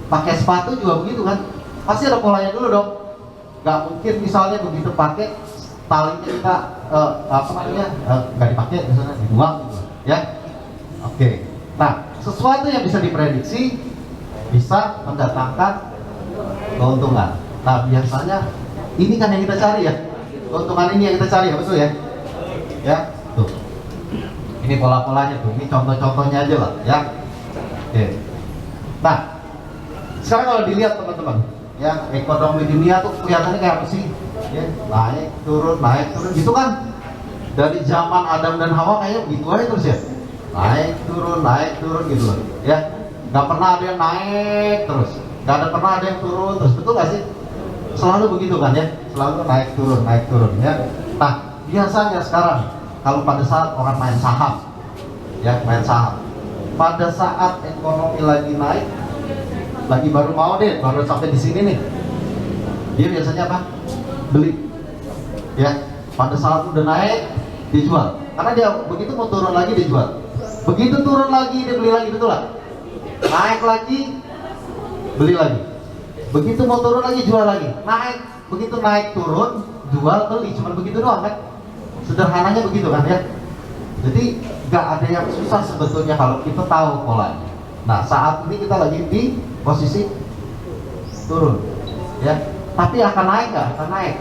Pakai sepatu juga begitu kan? Pasti ada polanya dulu dong. Gak mungkin misalnya begitu pakai talinya kita nggak dipakai, misalnya dibuang gitu, ya. Oke. Nah, sesuatu yang bisa diprediksi bisa mendatangkan keuntungan. Nah, biasanya ini kan yang kita cari ya, keuntungan ini yang kita cari ya, betul ya? Ya, tuh. Ini pola-polanya tuh, ini contoh-contohnya aja lah, ya. Oke. Nah, sekarang kalau dilihat teman-teman, ya, ekonomi dunia tuh kelihatannya kayak apa sih? Ya, naik turun gitu kan? Dari zaman Adam dan Hawa kayaknya begitu aja terus ya. Naik turun gitu loh, ya. Gak pernah ada yang naik terus, gak pernah ada yang turun terus, betul gak sih? Selalu begitu kan ya, selalu naik turun ya. Nah, biasanya sekarang kalau pada saat orang main saham, ya main saham, pada saat ekonomi lagi naik, lagi baru mau deh, baru sampai di sini nih, dia biasanya apa? Beli, ya. Pada saat udah naik, dijual. Karena dia begitu mau turun lagi dijual. Begitu turun lagi dia beli lagi, betul lah. Naik lagi, beli lagi. Begitu mau turun lagi jual lagi. Naik, begitu naik turun, jual beli. Cuma begitu doang kan? Sederhananya begitu kan ya. Jadi nggak ada yang susah sebetulnya kalau kita tahu polanya. Nah saat ini kita lagi di posisi turun, ya. Tapi akan naik nggak? Akan naik.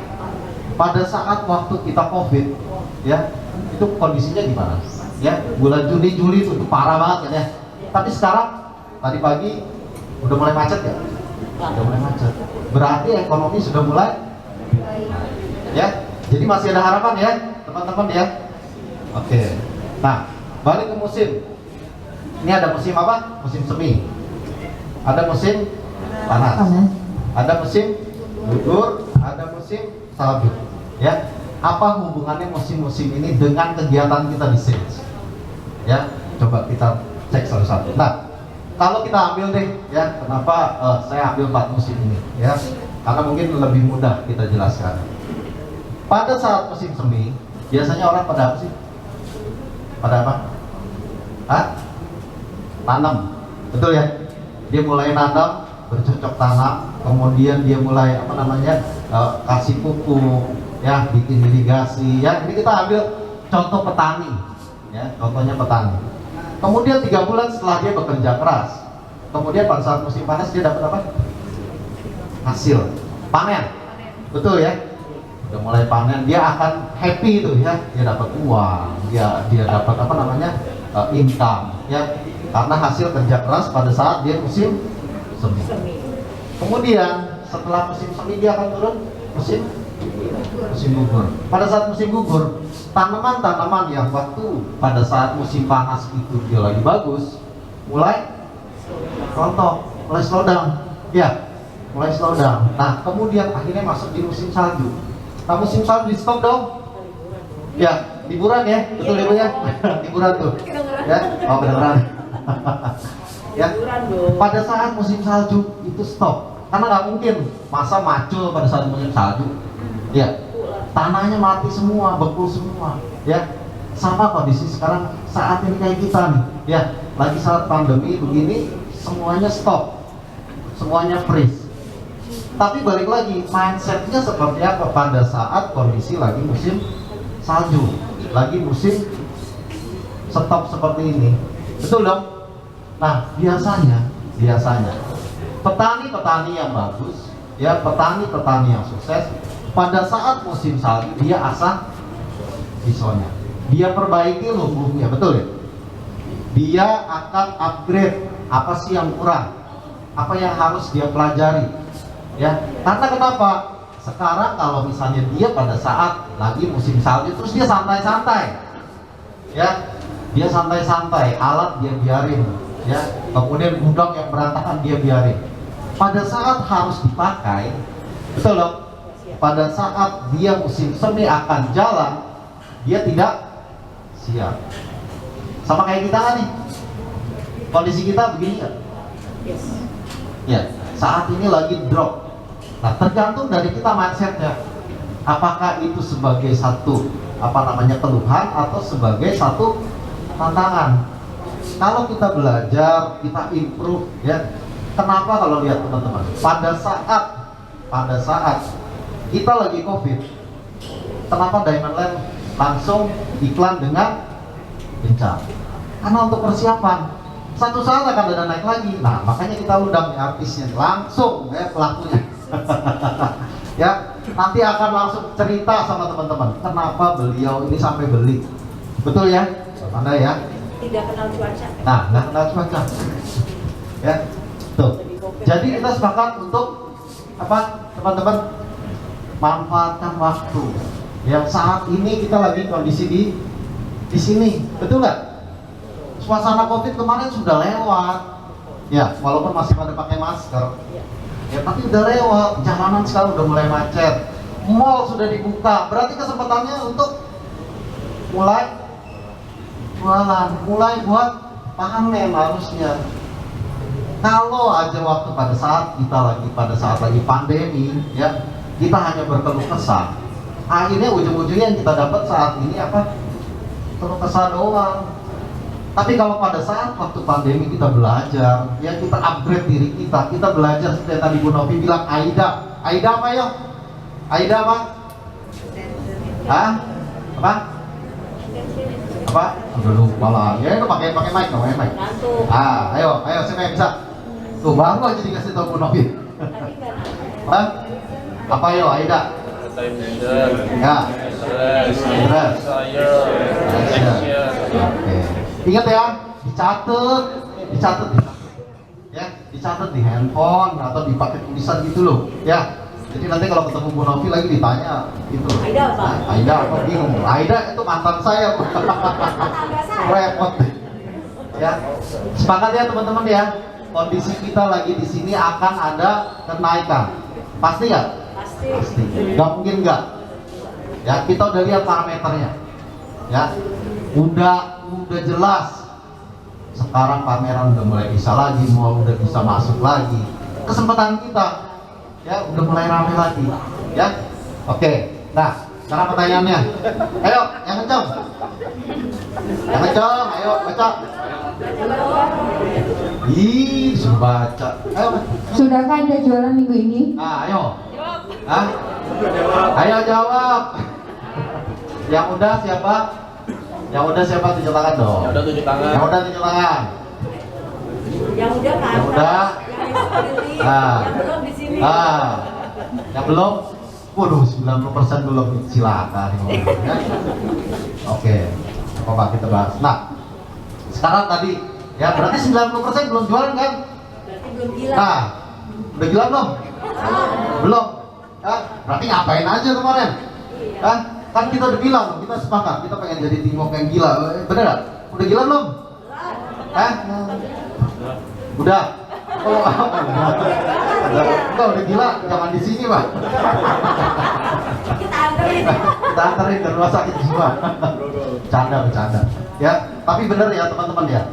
Pada saat waktu kita COVID, ya, itu kondisinya gimana? Ya, bulan Juni, Juli itu parah banget kan ya. Tapi sekarang tadi pagi udah mulai macet ya? Udah mulai macet. Berarti ekonomi sudah mulai, ya. Jadi masih ada harapan ya, teman-teman ya. Oke. Nah, balik ke musim. Ini ada musim apa? Musim semi. Ada musim panas. Ada musim gugur, ada musim salju. Ya, apa hubungannya musim-musim ini dengan kegiatan kita di sales? Ya, coba kita cek satu-satu. Nah, kalau kita ambil deh, ya, kenapa saya ambil 4 musim ini? Ya, karena mungkin lebih mudah kita jelaskan. Pada saat musim semi, biasanya orang pada apa sih? Pada apa? Hah? Tanam, betul ya? Dia mulai nanam, bercocok tanam, kemudian dia mulai apa namanya kasih pupuk, ya, bikin irigasi, ya. Ini kita ambil contoh petani, ya, contohnya petani. Kemudian 3 bulan setelah dia bekerja keras, kemudian pada saat musim panas dia dapat apa? Hasil, panen, betul ya? Udah mulai panen, dia akan happy itu ya, dia dapat uang, dia dapat apa namanya income, ya, karena hasil kerja keras pada saat dia musim semi. Kemudian setelah musim semi dia akan turun musim gugur. Pada saat musim gugur, tanaman-tanaman yang waktu pada saat musim panas itu dia lagi bagus, mulai rontok, mulai slow down, ya, mulai slow down. Nah, kemudian akhirnya masuk di musim salju. Nah, musim salju di stop dong. Ya, liburan ya, betul ibu ya, liburan tuh. Ya, oh beneran. Ya, pada saat musim salju itu stop, karena nggak mungkin masa macul pada saat musim salju. Ya, tanahnya mati semua, beku semua. Ya, sama kondisi sekarang saat ini kayak kita nih. Ya, lagi saat pandemi begini, semuanya stop, semuanya freeze. Tapi balik lagi, mindsetnya seperti apa pada saat kondisi lagi musim salju, lagi musim stop seperti ini, betul dong? Nah, biasanya petani-petani yang bagus, ya, petani-petani yang sukses, pada saat musim salju dia asah pisaunya, dia perbaiki lumpuhnya, betul ya? Dia akan upgrade apa sih yang kurang, apa yang harus dia pelajari, ya. Karena kenapa? Sekarang kalau misalnya dia pada saat lagi musim salju terus dia santai-santai, ya, dia santai-santai, alat dia biarin, ya, kemudian gudang yang berantakan dia biarin. Pada saat harus dipakai, betul dong? Pada saat dia musim semi akan jalan, dia tidak siap. Sama kayak kita nih, kondisi kita begini kan? Ya, saat ini lagi drop. Nah, tergantung dari kita mindsetnya. Apakah itu sebagai satu apa namanya keluhan atau sebagai satu tantangan? Kalau kita belajar, kita improve, ya. Kenapa kalau lihat teman-teman? Pada saat kita lagi COVID, kenapa Diamond Land langsung iklan dengan kencang? Karena untuk persiapan. Satu saat akan ada naik lagi. Nah, makanya kita undang artisnya langsung, ya, pelakunya. Ya, nanti akan langsung cerita sama teman-teman kenapa beliau ini sampai beli. Betul ya? Anda ya? Tidak kenal cuaca. Nah, nggak kenal cuaca. Ya, tuh. Jadi kita sepakat untuk apa, teman-teman? Manfaatkan waktu. Yang saat ini kita lagi kondisi di sini, betul nggak? Suasana COVID kemarin sudah lewat. Ya, walaupun masih pada pakai masker. Ya, tapi udah lewat. Jalanan sekarang udah mulai macet. Mall sudah dibuka. Berarti kesempatannya untuk mulai jualan, mulai buat panen harusnya. Kalau aja waktu pada saat lagi pandemi ya, kita hanya berkeluh kesah. Akhirnya ujung-ujungnya yang kita dapat saat ini apa? Keluh kesah doang. Tapi kalau pada saat waktu pandemi kita belajar, ya kita upgrade diri kita belajar seperti tadi Bu Novi bilang, Aida apa ya? Aida apa? Hah? Apa? Udah lupa lah. Ya itu pakai mic. Ayo siapa yang bisa? Tuh baru aja dikasih tahu Bu Novi. Hah? Apa yo Aida? Ya. Stress. Oke. Ingat ya, dicatat di handphone atau dipakai tulisan gitu loh. Ya. Jadi nanti kalau ketemu Bu Novi lagi ditanya gitu. Aida apa? Aida apa bingung. Aida itu mantan saya. Repot. Ya. Sepakat ya teman-teman ya. Kondisi kita lagi di sini akan ada kenaikan. Pasti ya? Pasti. Gak mungkin enggak. Ya, kita udah lihat parameternya. Ya. Udah jelas. Sekarang pameran udah mulai bisa lagi, udah bisa masuk lagi. Kesempatan kita ya udah mulai ramai lagi. Ya. Oke. Nah, sekarang pertanyaannya. Ayo, yang kencang. Ayo baca. Ih, suruh baca. Ayo. Sudahkah Anda jualan minggu ini? Ayo. Hah? Ayo jawab. Yang udah siapa? Tunjuk tangan dong. Yang udah tunjuk tangan. Yang udah kan? Yang udah. Yang belum di sini. Yang belum? Waduh, 90% belum, silakan. Ya. Oke. Apa kita bahas? Nah, sekarang tadi ya berarti 90% belum jualan kan? Berarti belum gila. Nah, udah gila belum? Belum. Ya, berarti ngapain aja kemarin? Kan kita udah bilang, kita sepakat, kita pengen jadi teamwork yang gila. Bener gak? Udah gila belum? Udah. Oh, udah gila, jangan di sini, Pak. Kita anterin ke rumah sakit semua. Bercanda. Ya, tapi bener ya teman-teman ya.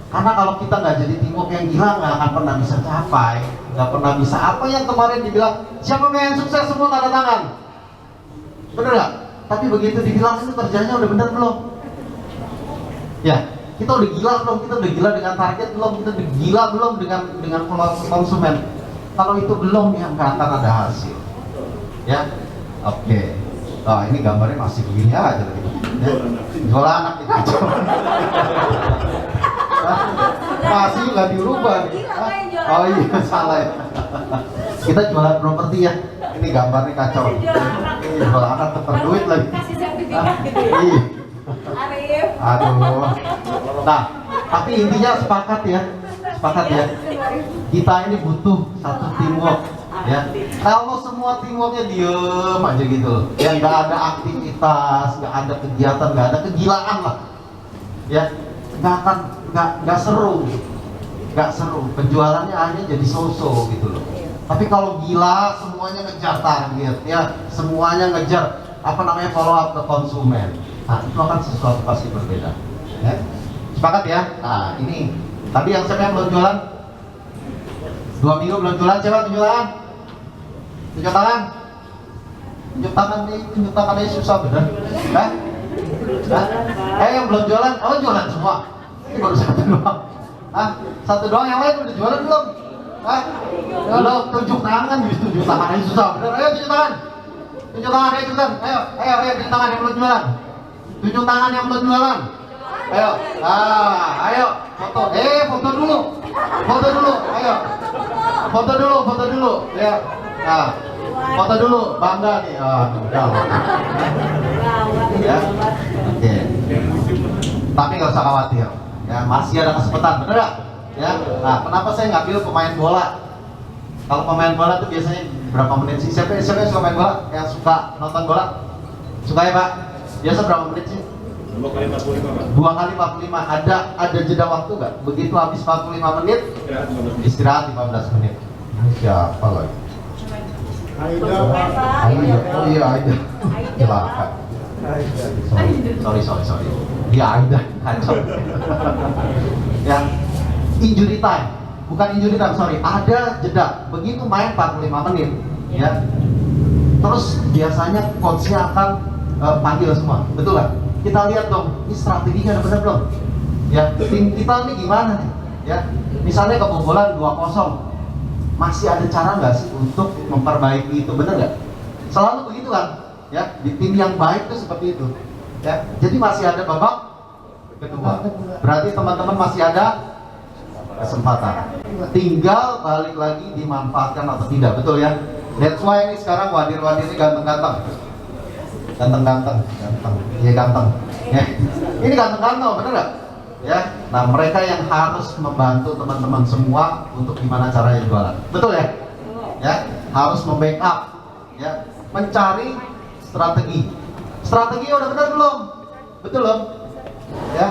Karena kalau kita nggak jadi teamwork yang gila, nggak akan pernah bisa capai, nggak pernah bisa apa yang kemarin dibilang siapa yang sukses semua tanda tangan. Bener nggak? Tapi begitu dibilang itu kerjanya udah bener belum? Ya, kita udah gila belum? Kita udah gila dengan target belum? Kita udah gila belum dengan konsumen? Kalau itu belum, ya nggak akan ada hasil. Ya, oke. Nah, ini gambarnya masih begini aja gitu. Ya. Jualan anak itu. Masih nggak dirubah nih. Oh iya, salah ya. Kita jualan properti ya. Ini gambarnya kacau. Ini jualan anak tetap duit lagi. Kasih sertifikat gitu ya. Iya. Arif. Aduh. Nah, tapi intinya sepakat ya. Kita ini butuh satu teamwork. Ya, kalau semua teamworknya diem aja gitu loh, ya nggak ada aktivitas, nggak ada kegiatan, nggak ada kegilaan lah, ya nggak seru, penjualannya hanya jadi so-so gitu loh. Tapi kalau gila semuanya ngejar target, ya semuanya ngejar follow up ke konsumen, nah itu akan sesuatu pasti berbeda. Ya. Sepakat ya? Nah ini tadi yang siapa yang belum jualan? 2 minggu belum jualan, siapa yang jualan? Tunjuk tangan ini susah bener. Yang belum jualan, jualan semua. Ini baru satu doang. Satu doang, yang lain udah jualan belum? Belum, tunjuk tangan ini susah bener. Ayo tunjuk tangan, ayo cepetan. Ayo tunjuk tangan yang belum jualan. Tunjuk tangan yang belum jualan. Ayo, ayo foto. Foto dulu. Ayo, foto dulu. Ya. Nah, foto dulu, bangga nih. Ya. Oke. Tapi nggak usah khawatir. Ya, masih ada kesempatan, bener nggak? Ya. Nah, kenapa saya ngambil pemain bola? Kalau pemain bola tuh biasanya berapa menit sih? Siapa yang suka main bola? Yang suka nonton bola? Suka ya Pak? Biasa berapa menit sih? 2 kali 45 Pak. 2 kali 45. Ada jeda waktu nggak? Begitu habis 45 menit, istirahat 15 menit. Siapa lagi? Aida. Oh iya, Aida. Silakan. Sorry. Dia Aida kacau. Ya, injury time. Bukan injury time, sorry. Ada jeda. Begitu main 45 menit, ya. Terus biasanya coachnya akan panggil semua. Betul nggak? Kita lihat dong, ini strateginya udah benar belum? Ya, tim kita ini gimana nih? Ya, misalnya kebobolan 2-0, masih ada cara nggak sih untuk memperbaiki itu, bener nggak? Selalu begitu kan? Ya, di tim yang baik itu seperti itu. Ya, jadi masih ada babak kedua. Berarti teman-teman masih ada kesempatan. Tinggal balik lagi dimanfaatkan atau tidak, betul ya? That's why ini sekarang wadir-wadirnya ganteng-ganteng. Ganteng. Ya ganteng. Ya. Ini ganteng-ganteng, bener nggak? Ya. Nah, mereka yang harus membantu teman-teman semua untuk gimana caranya jualan. Betul ya? Ya, harus membackup, ya, mencari strategi. Strateginya udah bener belum? Betul belum? Ya.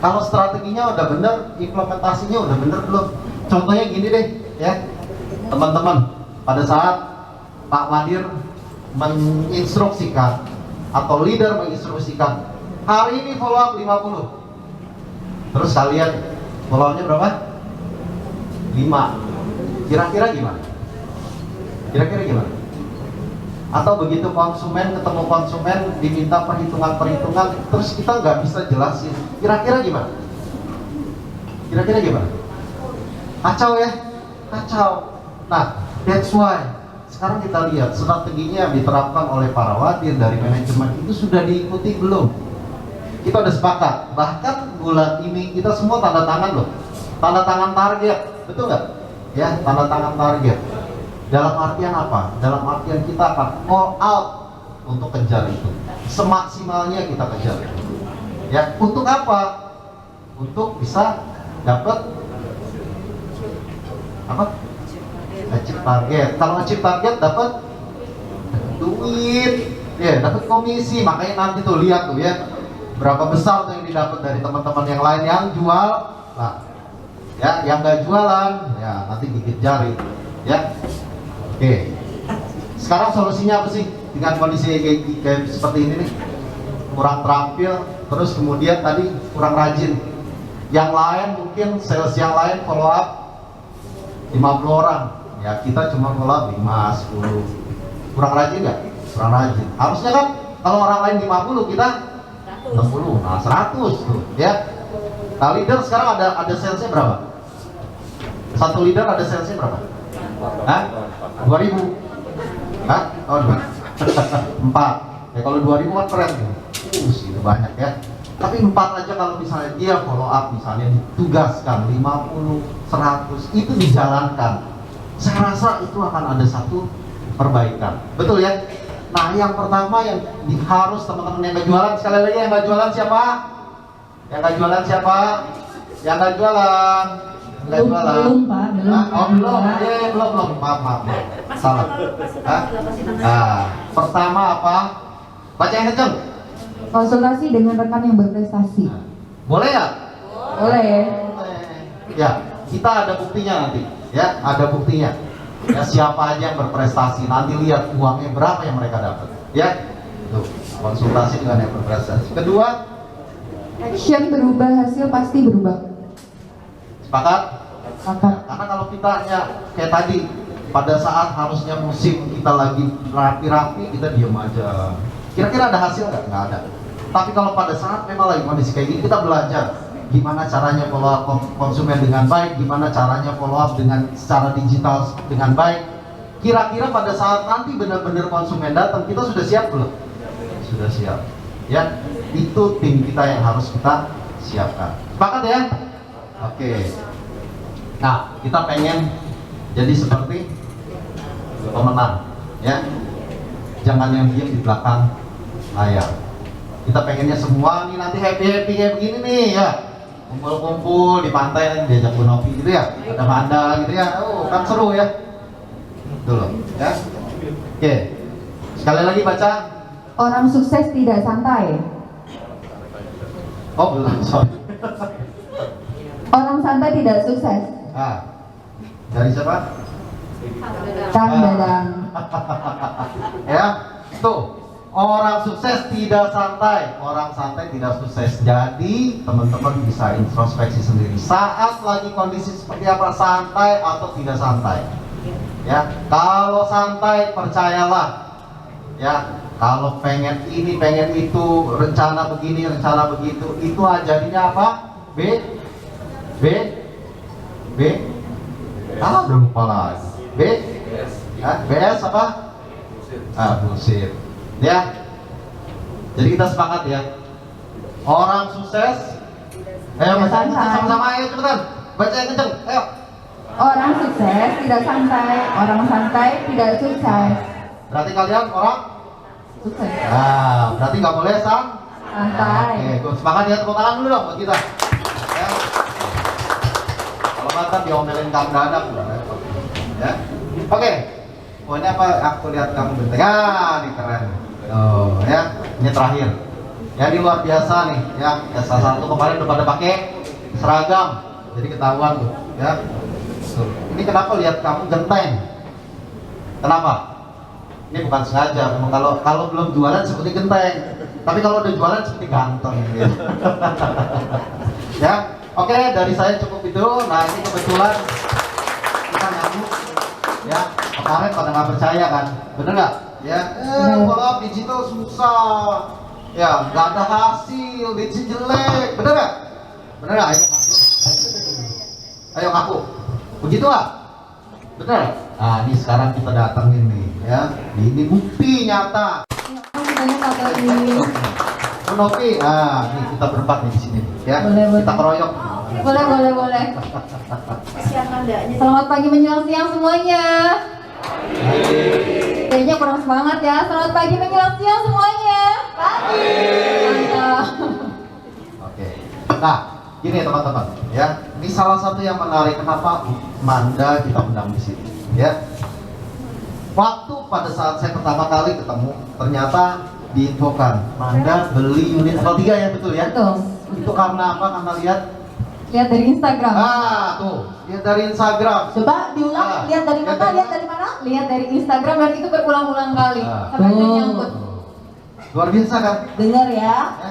Kalau strateginya udah bener, implementasinya udah bener belum? Contohnya gini deh, ya. Teman-teman, pada saat Pak Wadir menginstruksikan atau leader menginstruksikan, hari ini follow up 50. Terus kalian follow up-nya berapa? 5. Kira-kira gimana? Atau begitu konsumen ketemu konsumen diminta perhitungan, terus kita nggak bisa jelasin, kira-kira gimana? Kacau ya? Kacau. Nah, that's why sekarang kita lihat strateginya yang diterapkan oleh para wadir dari manajemen itu sudah diikuti belum? Kita udah sepakat, bahkan bulan ini kita semua tanda tangan loh, tanda tangan target, betul nggak? Ya, tanda tangan target. Dalam artian apa? Dalam artian kita akan all out untuk kejar itu, semaksimalnya kita kejar itu. Ya, untuk apa? Untuk bisa dapat apa? Achieve target. Kalau achieve target dapat duit, ya, dapat komisi. Makanya nanti tuh lihat tuh ya, berapa besar tuh yang didapat dari teman-teman yang lain yang jual. Nah, ya, yang nggak jualan, ya nanti gigit jari, ya. Oke. Sekarang solusinya apa sih dengan kondisi kayak seperti ini nih? Kurang terampil, terus kemudian tadi kurang rajin. Yang lain mungkin sales yang lain follow up 50 orang. Ya, kita cuma follow up 5, 10. Kurang rajin nggak? Kurang rajin. Harusnya kan kalau orang lain 50, kita 60. Nah, 100 tuh, ya. Nah, leader sekarang ada salesnya berapa? Satu leader ada salesnya berapa? Hah? 2000? Hah? Oh, 4. Ya, kalau 2000 kan keren tuh. Itu banyak ya. Tapi 4 aja kalau misalnya dia follow up, misalnya ditugaskan 50, 100, itu dijalankan. Saya rasa itu akan ada satu perbaikan. Betul ya? Nah, yang pertama yang harus teman-teman yang nggak jualan, sekali lagi yang nggak jualan siapa? Yang nggak jualan siapa? Yang nggak jualan? Nggak jualan? Belum, Pak. Belum. Oh, belum. Belum. Maaf. Salah. Nah, pertama apa? Baca yang kenceng. Konsultasi dengan rekan yang berprestasi. Boleh ya? Boleh. Ya, kita ada buktinya nanti. Ya, ada buktinya. Ya, siapa aja yang berprestasi, nanti lihat uangnya berapa yang mereka dapat. Ya, tuh, konsultasi dengan yang berprestasi. Kedua, Action berubah, hasil pasti berubah. sepakat? Sepakat. Karena kalau kita hanya kayak tadi, pada saat harusnya musim kita lagi rapi-rapi, kita diam aja. Kira-kira ada hasil nggak? Nggak ada. Tapi kalau pada saat memang lagi kondisi kayak gini, kita belajar gimana caranya follow up konsumen dengan baik, gimana caranya follow up dengan secara digital dengan baik. Kira-kira pada saat nanti benar-benar konsumen datang, kita sudah siap belum? Sudah siap. Ya, itu tim kita yang harus kita siapkan. Sepakat ya? Oke. Nah, kita pengen jadi seperti pemenang, ya. Jangan yang diam di belakang layar. Kita pengennya semua nih nanti happy kayak begini nih ya. Kumpul-kumpul di pantai diajak ngopi gitu ya. Ada manda gitu ya. Oh, kan seru ya. Dulu, ya. Oke. Sekali lagi baca. Orang sukses tidak santai. Oh, belum. Sorry. Orang santai tidak sukses. Ah. Dari siapa? Kang Dadang. Ya. Tuh. Orang sukses tidak santai, orang santai tidak sukses. Jadi teman-teman bisa introspeksi sendiri. Saat lagi kondisi seperti apa, santai atau tidak santai? Ya, kalau santai percayalah, ya, kalau pengen ini, pengen itu, rencana begini, rencana begitu, itu jadinya apa? B, udah lupa lagi. BS apa? Bullshit. Ya, jadi kita sepakat ya. Orang sukses, ayo baca sama-sama, ayo cepetan, baca yang kenceng, ayo. Orang sukses tidak santai, orang santai tidak sukses. Berarti kalian orang Sukses. Nah, berarti nggak boleh Santai. Oke, gue semangat ya, tepuk tangan dulu dong buat kita. Ya. Kalau nggak ntar diomelin Kang Dadang, ya. Oke. Oh, ini apa? Aku lihat kamu benteng. Ah, ini keren. Oh, ya. Ini terakhir. Ya, ini luar biasa nih. Ya, salah satu kemarin udah pada pakai seragam, jadi ketahuan tuh. Ya. Tuh. Ini kenapa lihat kamu genteng? Kenapa? Ini bukan sengaja, memang kalau belum jualan seperti genteng, tapi kalau udah jualan seperti ganteng gitu. Ya, oke, dari saya cukup itu. Nah, ini kebetulan kita nyambung, ya. Kemarin pada nggak percaya kan, bener nggak? Ya, malah digital susah, ya, nggak ada hasil, digital jelek, bener nggak? Bener nggak? Ayo ngaku, begitu nggak? Bener? Nah, ini sekarang kita datengin nih, ya. Ini bukti nyata. Banyak atau ini. Nopi, nih kita berempat nih di sini, ya. Boleh. Kita keroyok. Boleh. Kasihan mandanya. Selamat pagi menjelang siang semuanya. Kayaknya kurang semangat ya. Selamat pagi menjelang siang semuanya. Pagi. Mantap. Oke. Nah, gini teman-teman, ya. Ini salah satu yang menarik kenapa Manda kita undang di sini, ya. Waktu pada saat saya pertama kali ketemu, ternyata diinfokan Manda beli unit level 3 ya, betul ya? Betul. Itu karena apa? Karena lihat Dari Instagram. tuh, lihat dari Instagram. Coba diulang, lihat dari mana? Lihat dari mana? Lihat dari Instagram dan itu berulang-ulang kali. Ah. Sampai ada yang nyangkut. Luar biasa kan? Dengar ya. Ya.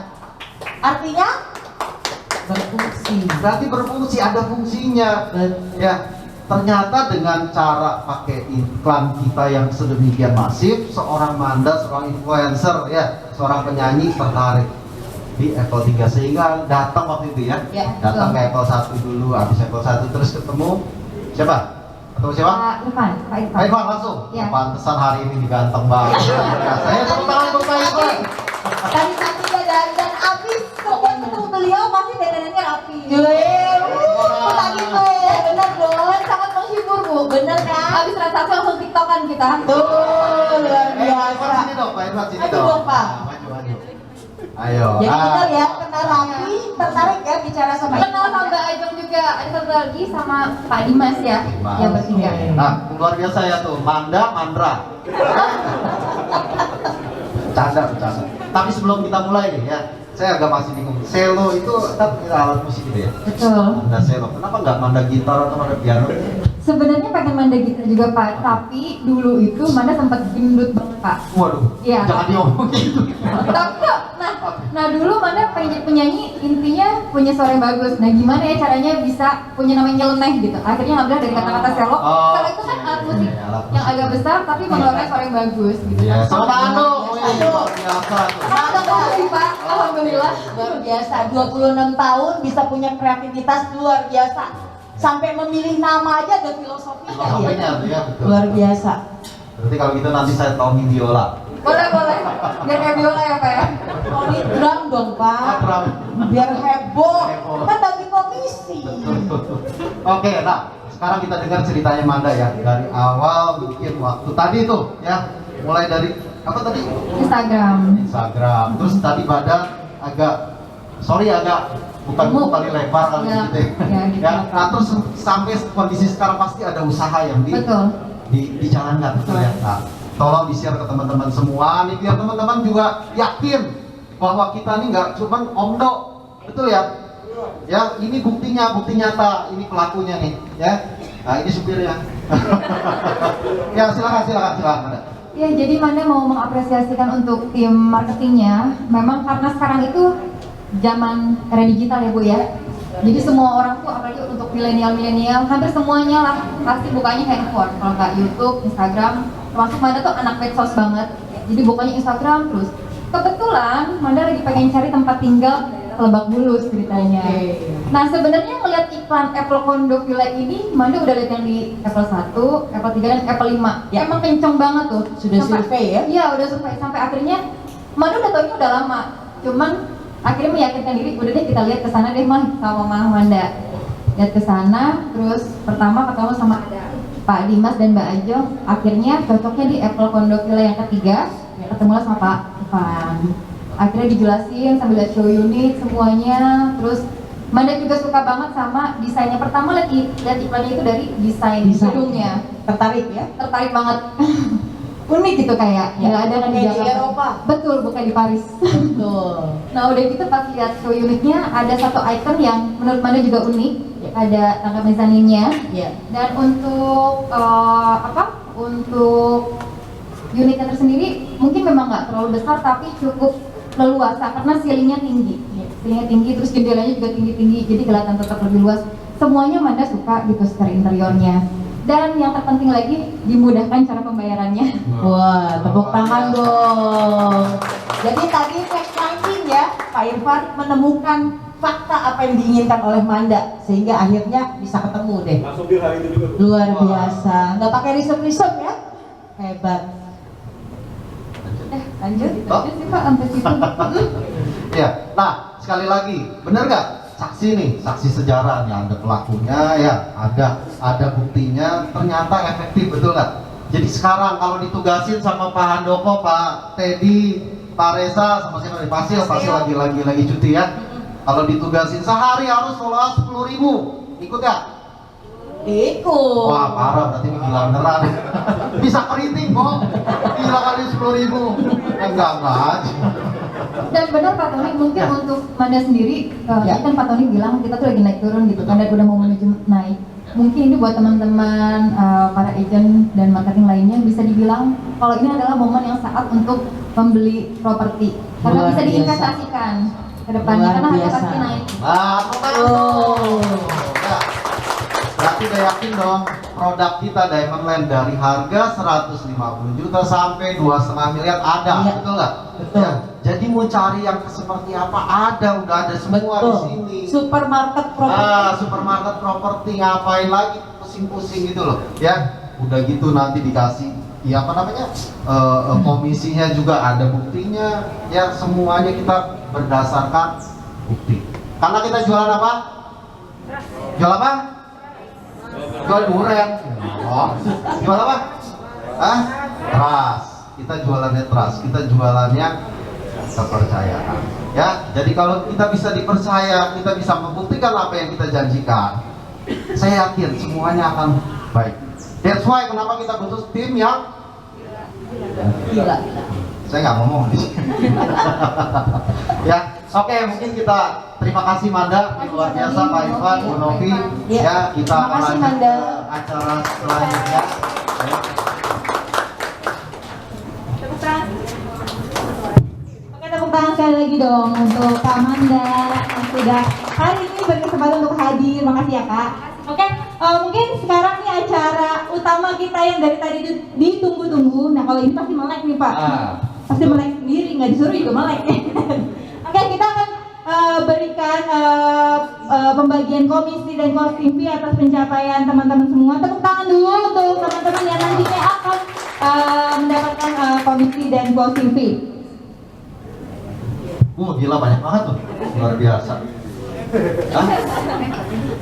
Artinya berfungsi. Berarti berfungsi, ada fungsinya. Ya, ternyata dengan cara pakai iklan kita yang sedemikian masif, seorang Manda, seorang influencer, ya, seorang penyanyi tertarik di Apple 3 sehingga datang waktu itu ya. Ya, Datang betul. ke Apple 1 dulu, habis Apple 1 terus ketemu siapa? Ketemu siapa? Pak Irfan. Pak Irfan langsung. Ya. Pantesan hari ini diganteng banget. Saya tepuk tangan untuk Pak Irfan. Tadi dia dandan abis, kemudian ketemu beliau masih dandanannya rapi. Tadi gue bener dong, sangat menghibur bu, bener kan? Habis transaksi langsung tiktokan kita. Tuh luar Pak Irfan biasa. sini dong, Pak Irfan sini Ayo dong. dong, Pak. Nah, maju. Ayo. Jadi kita ya kenal rapi, tertarik ya bicara sama Kenal sama Mbak Ajeng juga. Ada satu lagi sama Pak Dimas ya. Dimas. Yang bertiga. Nah, luar biasa ya tuh, Mandra. Bercanda. Tapi sebelum kita mulai nih ya, saya agak masih bingung. Selo itu kan alat musik gitu ya. Betul. Manda selo. Kenapa nggak Manda gitar atau Manda piano? Sebenarnya pengen Manda gitar juga Pak, tapi dulu itu Manda sempat gendut banget Pak. Waduh, Iya. jangan diomong gitu. Tapi kok, nah dulu Manda pengen jadi penyanyi, intinya punya suara yang bagus. Nah gimana ya caranya bisa punya namanya nyeleneh gitu. Akhirnya ngambil dari kata-kata selo. Oh, Selo itu kan alat musik oke, alat yang musik. agak besar tapi mengeluarkan suara yang bagus gitu. Ya, Kan. sama tangan dong. Wih, luar biasa tuh. Makasih Pak, alhamdulillah. luar biasa. 26 tahun bisa punya kreativitas luar biasa. Sampai memilih nama aja ada filosofinya Filosofinya tuh ya, betul. Luar biasa. Berarti kalau gitu nanti saya Tommy Viola. Boleh. Biar kayak biola ya Pak ya. Tony drum dong Pak. Drum. Biar heboh. Heboh. Kan bagi komisi. Oke, nah sekarang kita dengar ceritanya Manda ya dari awal bikin waktu tadi tuh ya, mulai dari apa tadi? Instagram. Terus tadi badan agak bukan Gemuk. kali lebar kali Ya, gitu ya. ya, gitu. Ya, nah terus sampai kondisi sekarang pasti ada usaha yang Betul. dijalankan betul ya. Nah, tolong di-share ke teman-teman semua nih biar teman-teman juga yakin bahwa kita nih nggak cuman omdo, betul ya? Ya, ini bukti nyata, ini pelakunya nih, ya. Nah, ini supirnya. Ya, silakan. Ya, jadi Manda mau mengapresiasikan untuk tim marketingnya. Memang karena sekarang itu zaman era digital ya Bu ya. Jadi semua orang tuh, apalagi untuk milenial, hampir semuanya lah pasti bukanya handphone. Kalau nggak YouTube, Instagram, termasuk Manda tuh anak medsos banget. Jadi bukanya Instagram terus. Kebetulan Manda lagi pengen cari tempat tinggal Lebak Bulus ceritanya. Nah sebenarnya ngeliat iklan Apple Condo Villa ini, Manda udah lihat yang di Apple 1, Apple 3 dan Apple 5. Ya. Emang kenceng banget tuh. Sudah survei ya? Iya udah survei sampai akhirnya Manda udah taunya udah lama. Cuman akhirnya meyakinkan diri, udah deh kita lihat ke sana deh Mah sama Mama Manda. Lihat ke sana, terus pertama ketemu sama Pak Dimas dan Mbak Ajeng. Akhirnya cocoknya di Apple Condo Villa yang ketiga. Ketemulah sama Pak Ivan. Akhirnya dijelasin sambil lihat show unit semuanya. Terus Manda juga suka banget sama desainnya. Pertama lihat iklannya itu dari desain gedungnya. Tertarik ya? Tertarik banget. Unik gitu kayak nggak ada kan di Kayak di Jakarta. Eropa. Betul, bukan di Paris. Betul. Nah udah gitu pas lihat show unitnya ada satu icon yang menurut Manda juga unik. Ada tangga mezaninnya. Iya. Dan untuk untuk unitnya tersendiri mungkin memang nggak terlalu besar tapi cukup leluasa karena ceilingnya tinggi. Ceilingnya tinggi, terus jendelanya juga tinggi-tinggi, jadi kelihatan tetap lebih luas. Semuanya Manda suka gitu secara interiornya. Dan yang terpenting lagi dimudahkan cara pembayarannya. Wah, tepuk tangan dong. Jadi tadi fact finding ya, Pak Irfan menemukan fakta apa yang diinginkan oleh Manda sehingga akhirnya bisa ketemu deh. Langsung deal hari itu juga. Luar biasa, nggak pakai riset-riset ya? Hebat. Lanjut sih Pak sampai situ. Ya, nah sekali lagi, bener nggak? Saksi nih, saksi sejarah nih, ada pelakunya ya, ada buktinya, ternyata efektif, betul nggak? Jadi sekarang kalau ditugasin sama Pak Handoko, Pak Teddy, Pak Reza, sama siapa nih? Fasil lagi cuti ya. Kalau ditugasin sehari harus follow 10.000, ikut nggak? Ikut. Wah parah, berarti ini gila beneran. Bisa keriting kok, gila kali 10.000. Enggak aja. Dan benar Pak Tony, mungkin Ya. untuk Manda sendiri, Ya. kan Pak Tony bilang kita tuh lagi naik turun gitu kan, dan udah mau menuju naik. Mungkin ini buat teman-teman para agent dan marketing lainnya bisa dibilang kalau ini adalah momen yang saat untuk membeli properti karena Luar bisa biasa. diinvestasikan ke depannya Luar karena harga biasa. pasti naik. Ya. Berarti udah yakin dong produk kita Diamond Land dari harga 150 juta sampai 2,5 miliar ada, Iya. betul nggak? Betul. Ya, jadi mau cari yang seperti apa udah ada semua di sini. Supermarket properti. Supermarket properti ngapain lagi pusing-pusing gitu loh, ya. Udah gitu nanti dikasih ya apa namanya komisinya juga ada buktinya, ya semuanya kita berdasarkan bukti. Karena kita jualan apa? Jual apa? Jual durian. Oh, jual apa? Hah? Trust. Kita jualannya trust. Kita jualannya kepercayaan. Ya, jadi kalau kita bisa dipercaya, kita bisa membuktikan apa yang kita janjikan. Saya yakin semuanya akan baik. That's why kenapa kita butuh tim yang Gila. saya nggak ngomong di sini. Ya, oke, mungkin kita terima kasih Manda, luar biasa Pak Ivan, Bu Novi. Ya. Ya, kita Terima akan kasih, lanjut Manda. ke acara selanjutnya. Ya. Tepuk tangan. Oke, tepuk tangan sekali lagi dong untuk Kak Manda yang sudah hari ini berkesempatan untuk hadir. Makasih ya Kak. Oke, mungkin sekarang nih acara utama kita yang dari tadi ditunggu-tunggu. Nah kalau ini pasti melek nih Pak. Pasti melek sendiri, nggak disuruh juga melek. Oke, kita akan berikan pembagian komisi dan costing fee atas pencapaian teman-teman semua. Tepuk tangan dulu untuk teman-teman yang nantinya akan mendapatkan komisi dan costing fee. Gila banyak banget tuh, luar biasa. Hah?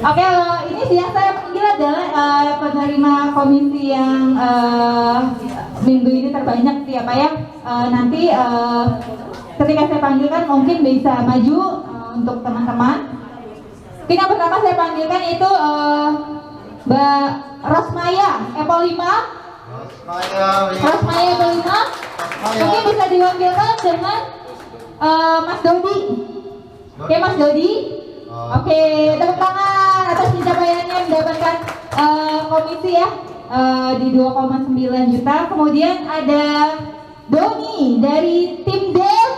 Oke, ini yang saya panggil adalah penerima komisi yang minggu ini terbanyak ya Pak ya. Nanti ketika saya panggilkan mungkin bisa maju untuk teman-teman. Mungkin yang pertama saya panggilkan itu Mbak Rosmaya Apple 5. Rosmaya Apple 5. Mungkin bisa diwakilkan dengan Mas Dodi. Oke Mas Dodi. Oke, tepuk tangan atas pencapaiannya mendapatkan komisi ya. di 2,9 juta. Kemudian ada Doni dari tim Dev.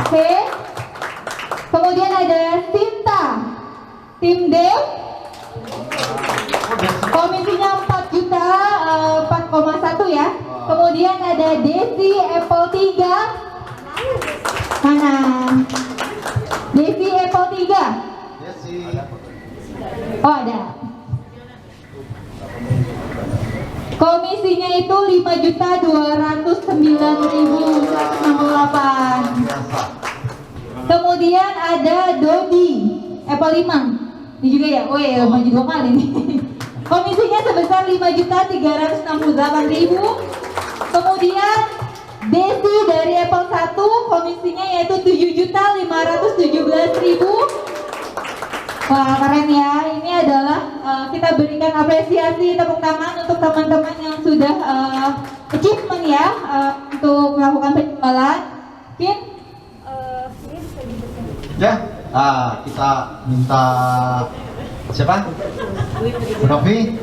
Oke. Kemudian ada Sinta tim Dev. Komisinya 4 juta 4,1 ya. Kemudian ada Desi Apple 3. Mana? Desi Apple 3. Desi. Oh ada. Komisinya itu 5.209.168. Biasa. Kemudian ada Dodi Apple 5. Ini juga ya. Oh ya, maju 2 kali nih. Komisinya sebesar 5.368.000. Kemudian Desi dari Apple 1 komisinya yaitu 7.517.000. Wah keren ya, ini adalah kita berikan apresiasi tepuk tangan untuk teman-teman yang sudah achievement ya untuk melakukan penjualan. Mungkin Ya, kita minta siapa? Bu Novi.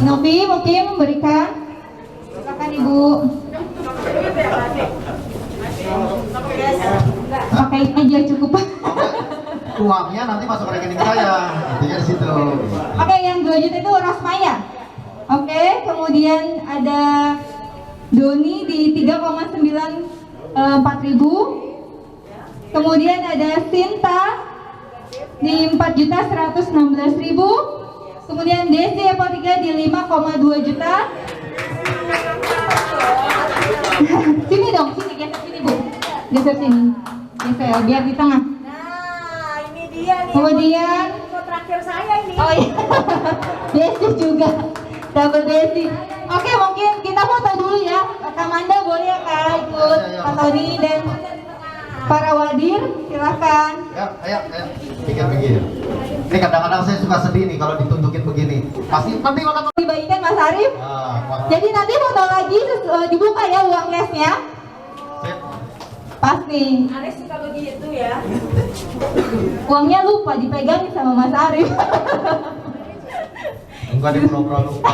Novi mungkin memberikan. Silakan Ibu. Pakai aja cukup. Uangnya nanti masuk rekening saya. Intinya di situ. Oke, yang 2 juta itu Rasmaya. Oke, kemudian ada Doni di 3,94.000. Kemudian ada Sinta di 4.116.000. Kemudian Desi Apple 3 di 5,2 juta. Sini dong, sini geser sini Bu. Geser sini. Geser biar di tengah. Nah, ini dia nih. Kemudian Info terakhir saya ini. oh iya. Desi juga. Double Desi. Oke, mungkin kita foto dulu ya. Kak Manda boleh ya Kak ikut Pak Tony dan para wadir, silakan. Ya, ayo. Pikir-pikir. Ini kadang-kadang saya suka sedih nih kalau ditunjukin begini. Pasti nanti makan. Dibagikan Mas Arif. Wah. Jadi nanti foto lagi dibuka ya uang cashnya. Sip. Pasti. Aris suka begitu ya. Uangnya lupa dipegangin sama Mas Arif. Enggak di pura-pura lupa.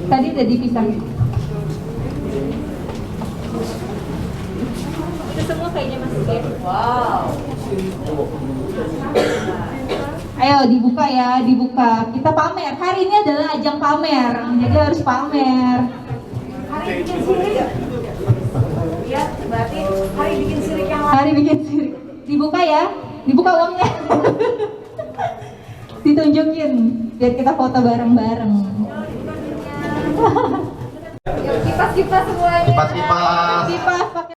Tadi udah dipisah. Itu semua kayaknya masuk ya. Wow. Ayo dibuka ya, dibuka. Kita pamer. Hari ini adalah ajang pamer. Jadi harus pamer. Hari bikin sirik ya? Iya, berarti hari bikin sirik yang lain. Hari bikin sirik. Dibuka ya. Dibuka uangnya. Ditunjukin biar kita foto bareng-bareng. Kipas-kipas semuanya. Kipas-kipas. Kipas